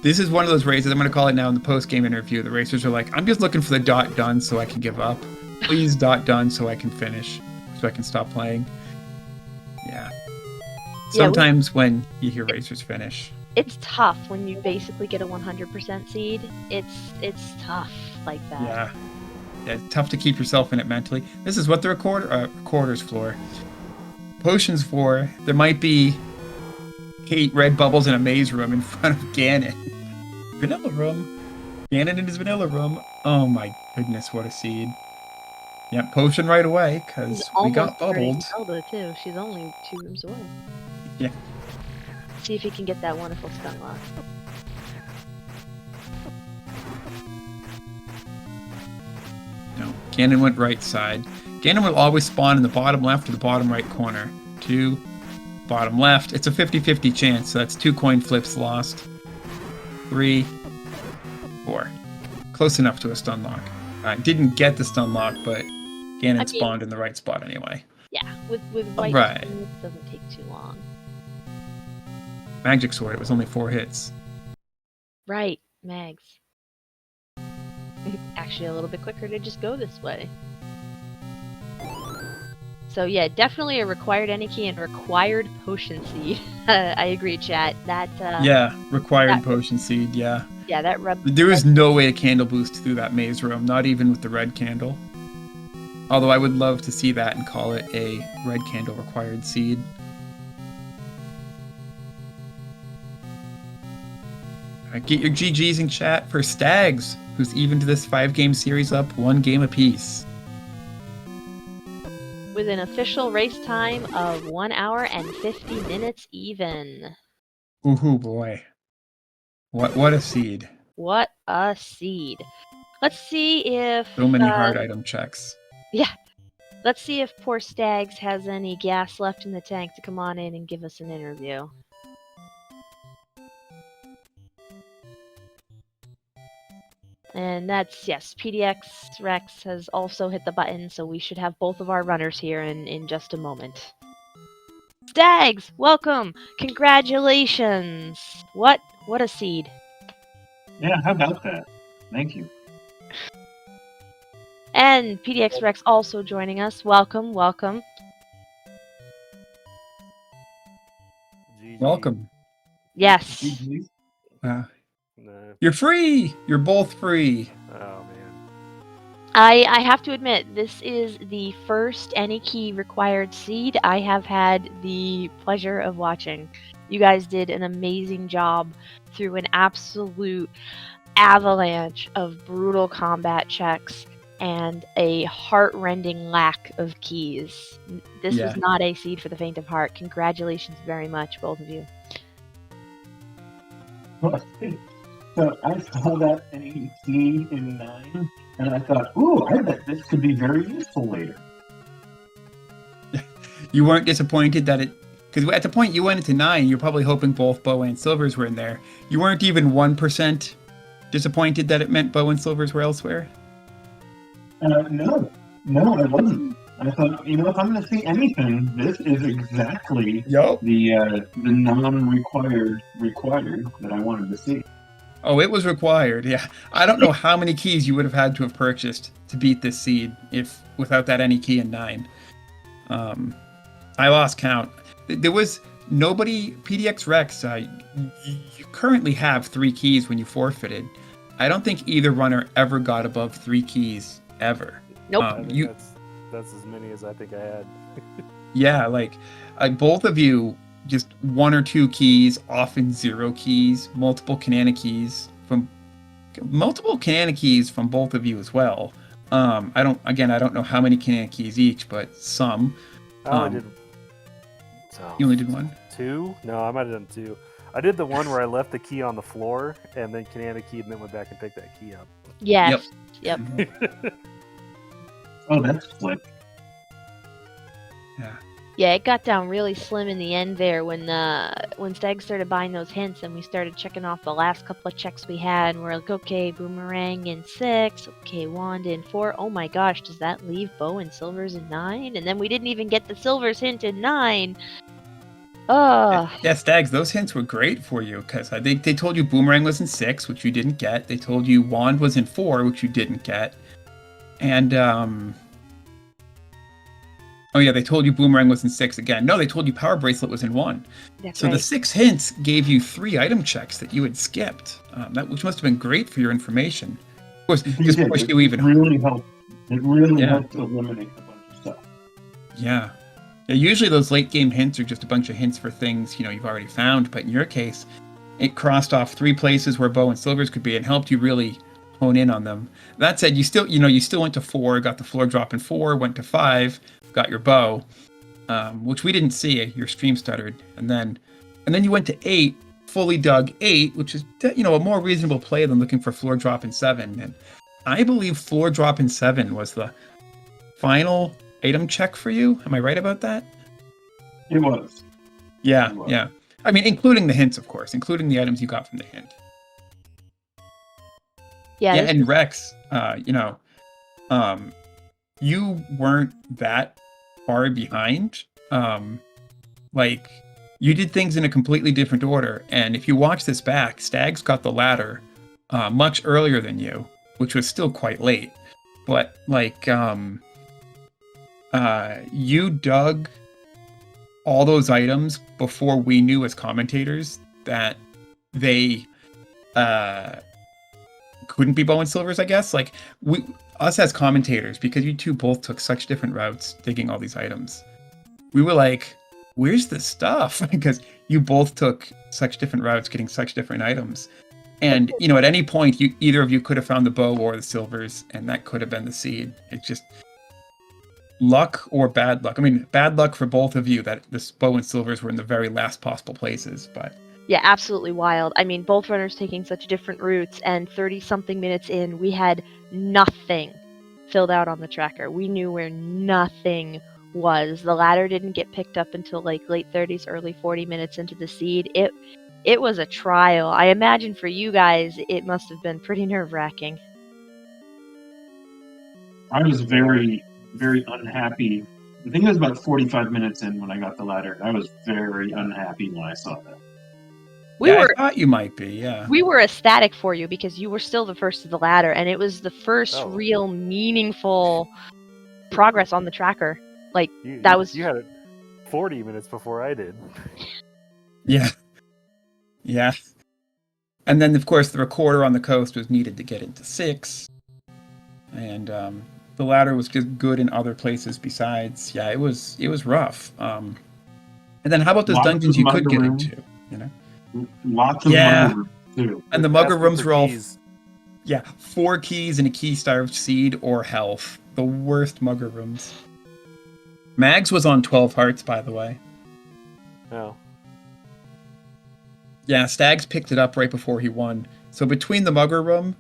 This is one of those races, I'm going to call it now in the post-game interview. The racers are like, I'm just looking for the dot done so I can give up. Please dot done so I can finish, so I can stop playing. Yeah. Sometimes when you hear racers finish. It's tough when you basically get a 100% seed. It's tough like that. Yeah. Yeah, it's tough to keep yourself in it mentally. This is what the recorder's for. Potions for. There might be 8 red bubbles in a maze room in front of Ganon. Vanilla room. Ganon in his vanilla room. Oh my goodness, what a seed. Yep, potion right away, because we got bubbled. Zelda too. She's only 2 rooms away. Yeah. See if he can get that wonderful stun lock. No, Ganon went right side. Ganon will always spawn in the bottom left or the bottom right corner. 2, bottom left. It's a 50-50 chance, so that's 2 coin flips lost. 3, 4. Close enough to a stun lock. I didn't get the stun lock, but Ganon spawned in the right spot anyway. Yeah, with white right. it doesn't take too long. Magic Sword, it was only 4 hits. Right, Mags. Actually a little bit quicker to just go this way. So yeah, definitely a required any key and required potion seed. I agree, chat. That yeah, required potion seed, yeah. Yeah, that there was no way a candle boost through that maze room, not even with the red candle. Although I would love to see that and call it a red candle required seed. Get your GGs in chat for Stags, who's evened this 5-game series up 1 game apiece. With an official race time of 1 hour and 50 minutes even. Ooh boy. What a seed. What a seed. Let's see if... So many hard item checks. Yeah. Let's see if poor Stags has any gas left in the tank to come on in and give us an interview. And that's, yes, PDXRex has also hit the button, so we should have both of our runners here in just a moment. Stags, welcome! Congratulations! What a seed. Yeah, how about that? Thank you. And PDXRex also joining us. Welcome, welcome. Welcome. Yes. Wow. No. You're free! You're both free. Oh, man. I have to admit, this is the first any key required seed I have had the pleasure of watching. You guys did an amazing job through an absolute avalanche of brutal combat checks and a heart-rending lack of keys. This was not a seed for the faint of heart. Congratulations very much, both of you. So I saw that any key in 9, and I thought, ooh, I bet this could be very useful later. You weren't disappointed that it... Because at the point you went into 9, you're probably hoping both bow and silvers were in there. You weren't even 1% disappointed that it meant bow and silvers were elsewhere? No, I wasn't. I thought, if I'm going to see anything, this is exactly the non-required that I wanted to see. Oh, it was required, yeah. I don't know how many keys you would have had to have purchased to beat this seed without that any key in 9. I lost count. There was nobody... PDXRex, you currently have 3 keys when you forfeited. I don't think either runner ever got above 3 keys, ever. Nope. That's as many as I think I had. Yeah, like both of you... just 1 or 2 keys, often 0 keys, multiple Kanana keys from both of you as well. I don't know how many Kanana keys each, but some. I did. You only did 1? 2? No, I might have done 2. I did the one where I left the key on the floor and then Kanana keyed and then went back and picked that key up. Yes. Yep. Oh, that's slick. Yeah. Yeah, it got down really slim in the end there when Stag started buying those hints and we started checking off the last couple of checks we had. And we're like, okay, Boomerang in 6, okay, Wand in 4. Oh my gosh, does that leave Bow and Silvers in 9? And then we didn't even get the Silvers hint in 9. Oh. Yeah, Stags, those hints were great for you because I think they told you Boomerang was in 6, which you didn't get. They told you Wand was in 4, which you didn't get. And, oh yeah, they told you Boomerang was in 6 again. No, they told you Power Bracelet was in 1. That's so right. the 6 hints gave you 3 item checks that you had skipped, which must have been great for your information. Of course, just pushed you even. It really helped. It really helped eliminate a bunch of stuff. Yeah. Yeah, usually those late game hints are just a bunch of hints for things you've already found, but in your case, it crossed off 3 places where Bow and Silvers could be and helped you really hone in on them. That said, you still went to 4, got the floor drop in 4, went to 5, got your bow, which we didn't see. Your stream stuttered, and then you went to 8, fully dug 8, which is a more reasonable play than looking for floor drop in 7. And I believe floor drop in 7 was the final item check for you. Am I right about that? It was. Yeah, yeah. I mean, including the hints, of course, including the items you got from the hint. Yeah, and Rex, you weren't that far behind. You did things in a completely different order. And if you watch this back, Stags got the ladder much earlier than you, which was still quite late. But you dug all those items before we knew as commentators that they couldn't be Bow and Silvers, I guess. Us as commentators, because you two both took such different routes digging all these items, we were like, where's the stuff? Because you both took such different routes getting such different items. And, at any point, either of you could have found the bow or the silvers, and that could have been the seed. It's just luck or bad luck. I mean, bad luck for both of you that this bow and silvers were in the very last possible places, but... Yeah, absolutely wild. I mean, both runners taking such different routes, and 30-something minutes in, we had nothing filled out on the tracker. We knew where nothing was. The ladder didn't get picked up until late 30s, early 40 minutes into the seed. It was a trial. I imagine for you guys, it must have been pretty nerve-wracking. I was very, very unhappy. I think it was about 45 minutes in when I got the ladder. I was very unhappy when I saw that. I thought you might be, yeah. We were ecstatic for you because you were still the first to the ladder, and it was the first real meaningful progress on the tracker. You had it 40 minutes before I did. Yeah. Yeah. And then, of course, the recorder on the coast was needed to get into 6. And the ladder was just good in other places besides. Yeah, it was rough. And then how about those dungeons you could get into, Lots of mugger rooms, too. And the mugger rooms were all... Yeah, 4 keys and a key-starved seed or health. The worst mugger rooms. Mags was on 12 hearts, by the way. Oh. Yeah, Stags picked it up right before he won. So between the mugger room,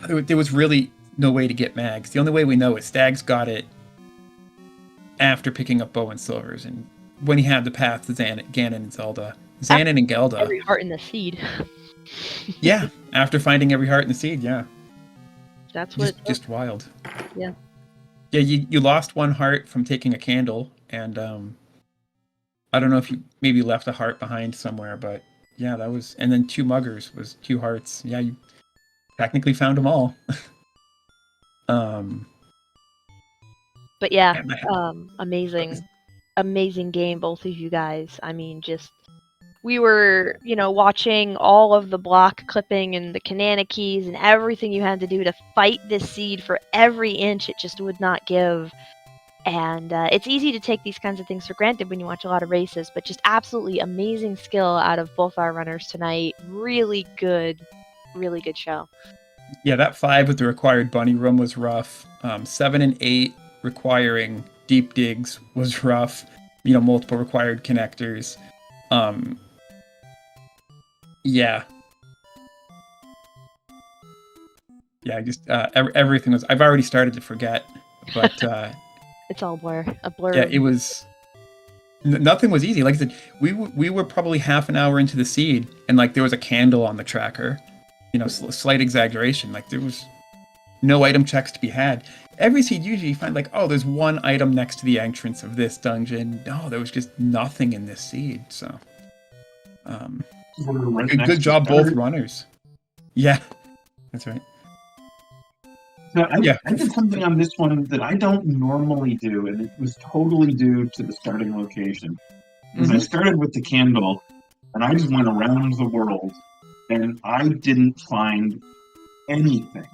there was really no way to get Mags. The only way we know is Stags got it after picking up Bow and Silvers, and when he had the path to Ganon and Zelda. Xanon and Gelda. Every heart in the seed. Yeah, after finding every heart in the seed, yeah. That's what just wild. Yeah. Yeah, you lost 1 heart from taking a candle, and I don't know if you maybe left a heart behind somewhere, but yeah, that was... And then 2 muggers was 2 hearts. Yeah, you technically found them all. But yeah, amazing game, both of you guys. I mean, we were, watching all of the block clipping and the Kanana keys and everything you had to do to fight this seed for every inch it just would not give. And it's easy to take these kinds of things for granted when you watch a lot of races, but just absolutely amazing skill out of both our runners tonight. Really good show. Yeah, that 5 with the required bunny room was rough. 7 and 8 requiring deep digs was rough. Multiple required connectors. Yeah. Yeah, just everything was... I've already started to forget, but... It's all a blur. Yeah, it was Nothing was easy. Like I said, we were probably half an hour into the seed, and like there was a candle on the tracker. You know, slight exaggeration. Like there was no item checks to be had. Every seed usually you find like, oh, there's one item next to the entrance of this dungeon. No, there was just nothing in this seed. So, good job, both runners. Yeah, that's right. So I did something on this one that I don't normally do, and it was totally due to the starting location. Because I started with the candle, and I just went around the world, and I didn't find anything.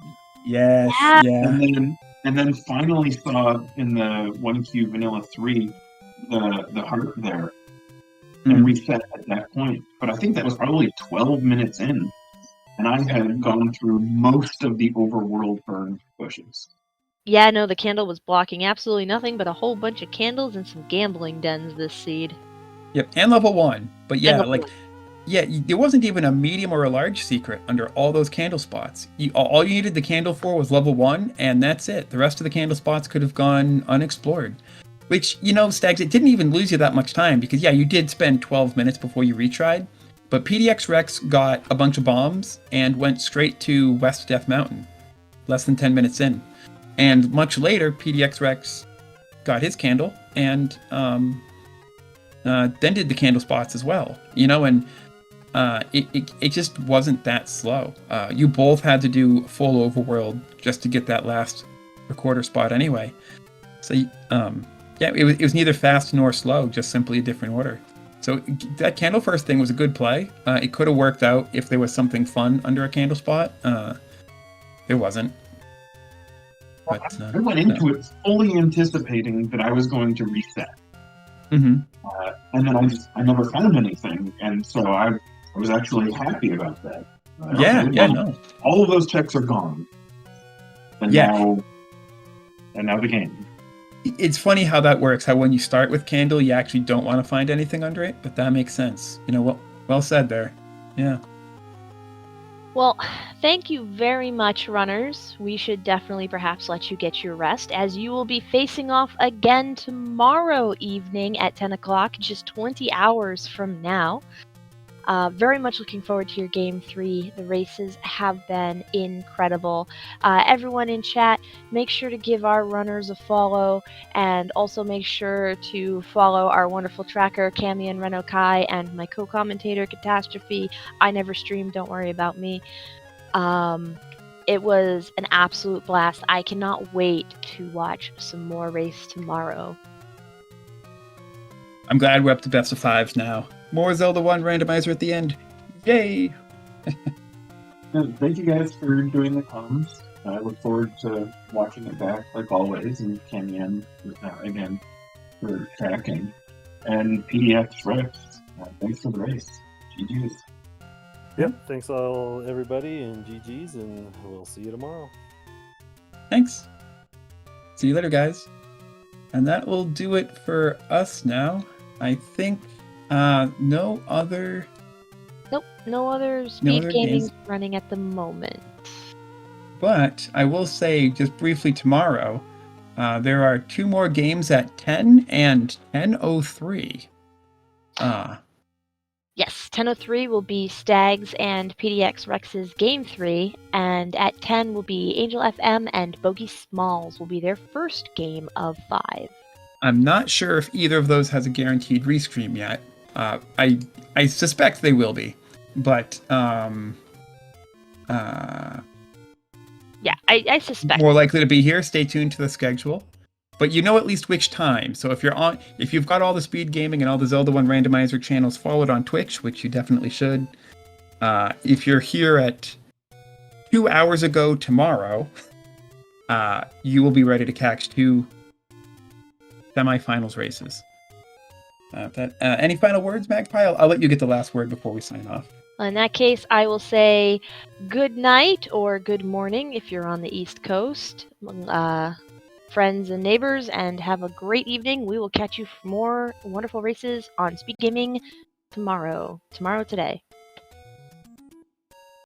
Yes, yeah. And then finally saw in the 1Q Vanilla 3 the heart there, and reset at that point. But I think that was probably 12 minutes in, and I had gone through most of the overworld burn pushes. Yeah, no, the candle was blocking absolutely nothing but a whole bunch of candles and some gambling dens this seed. Yep, and level 1. But yeah, there wasn't even a medium or a large secret under all those candle spots. All you needed the candle for was level 1, and that's it. The rest of the candle spots could have gone unexplored. Which, you know, Stags, it didn't even lose you that much time, because yeah, you did spend 12 minutes before you retried, but PDXRex got a bunch of bombs and went straight to West Death Mountain, less than 10 minutes in. And much later, PDXRex got his candle, and then did the candle spots as well, you know, and it just wasn't that slow. You both had to do full overworld just to get that last recorder spot anyway. So yeah, it was neither fast nor slow, just simply a different order. So that candle first thing was a good play. It could have worked out if there was something fun under a candle spot. There wasn't. Well, I went into it fully anticipating that I was going to reset. And then I never found anything, and so I was actually happy about that. No. All of those checks are gone. And now the game. It's funny how that works, how when you start with candle, you actually don't want to find anything under it, but that makes sense. You know, well said there. Yeah. Well, thank you very much, runners. We should definitely perhaps let you get your rest, as you will be facing off again tomorrow evening at 10 o'clock, just 20 hours from now. Very much looking forward to your Game 3. The races have been incredible. Everyone in chat, make sure to give our runners a follow, and also make sure to follow our wonderful tracker, Cami and Reno Kai, and my co-commentator, Catastrophe. I never stream, don't worry about me. It was an absolute blast. I cannot wait to watch some more race tomorrow. I'm glad we're up to best of 5s now. More Zelda 1 randomizer at the end. Yay! Thank you guys for doing the comms. I look forward to watching it back, like always, and Canyon again for tracking. And PDXRex, thanks for the race. GG's. Yep, thanks all everybody, and GG's, and we'll see you tomorrow. Thanks. See you later, guys. And that will do it for us now. I think no other SpeedGaming running at the moment. But I will say, just briefly, tomorrow there are 2 more games at 10 and 10:03. Yes, 10:03 will be Stags and PDXRex's Game 3, and at 10 will be Angel FM and Bogey Smalls will be their first game of 5. I'm not sure if either of those has a guaranteed restream yet. I suspect they will be, but yeah, I suspect more likely to be here. Stay tuned to the schedule, but you know at least which time. So if you've got all the SpeedGaming and all the Zelda 1 randomizer channels followed on Twitch, which you definitely should. If you're here at 2 hours ago tomorrow, you will be ready to catch 2 semifinals races. Any final words, Magpie? I'll let you get the last word before we sign off. In that case, I will say good night or good morning if you're on the East Coast, friends and neighbors, and have a great evening. We will catch you for more wonderful races on SpeedGaming tomorrow today.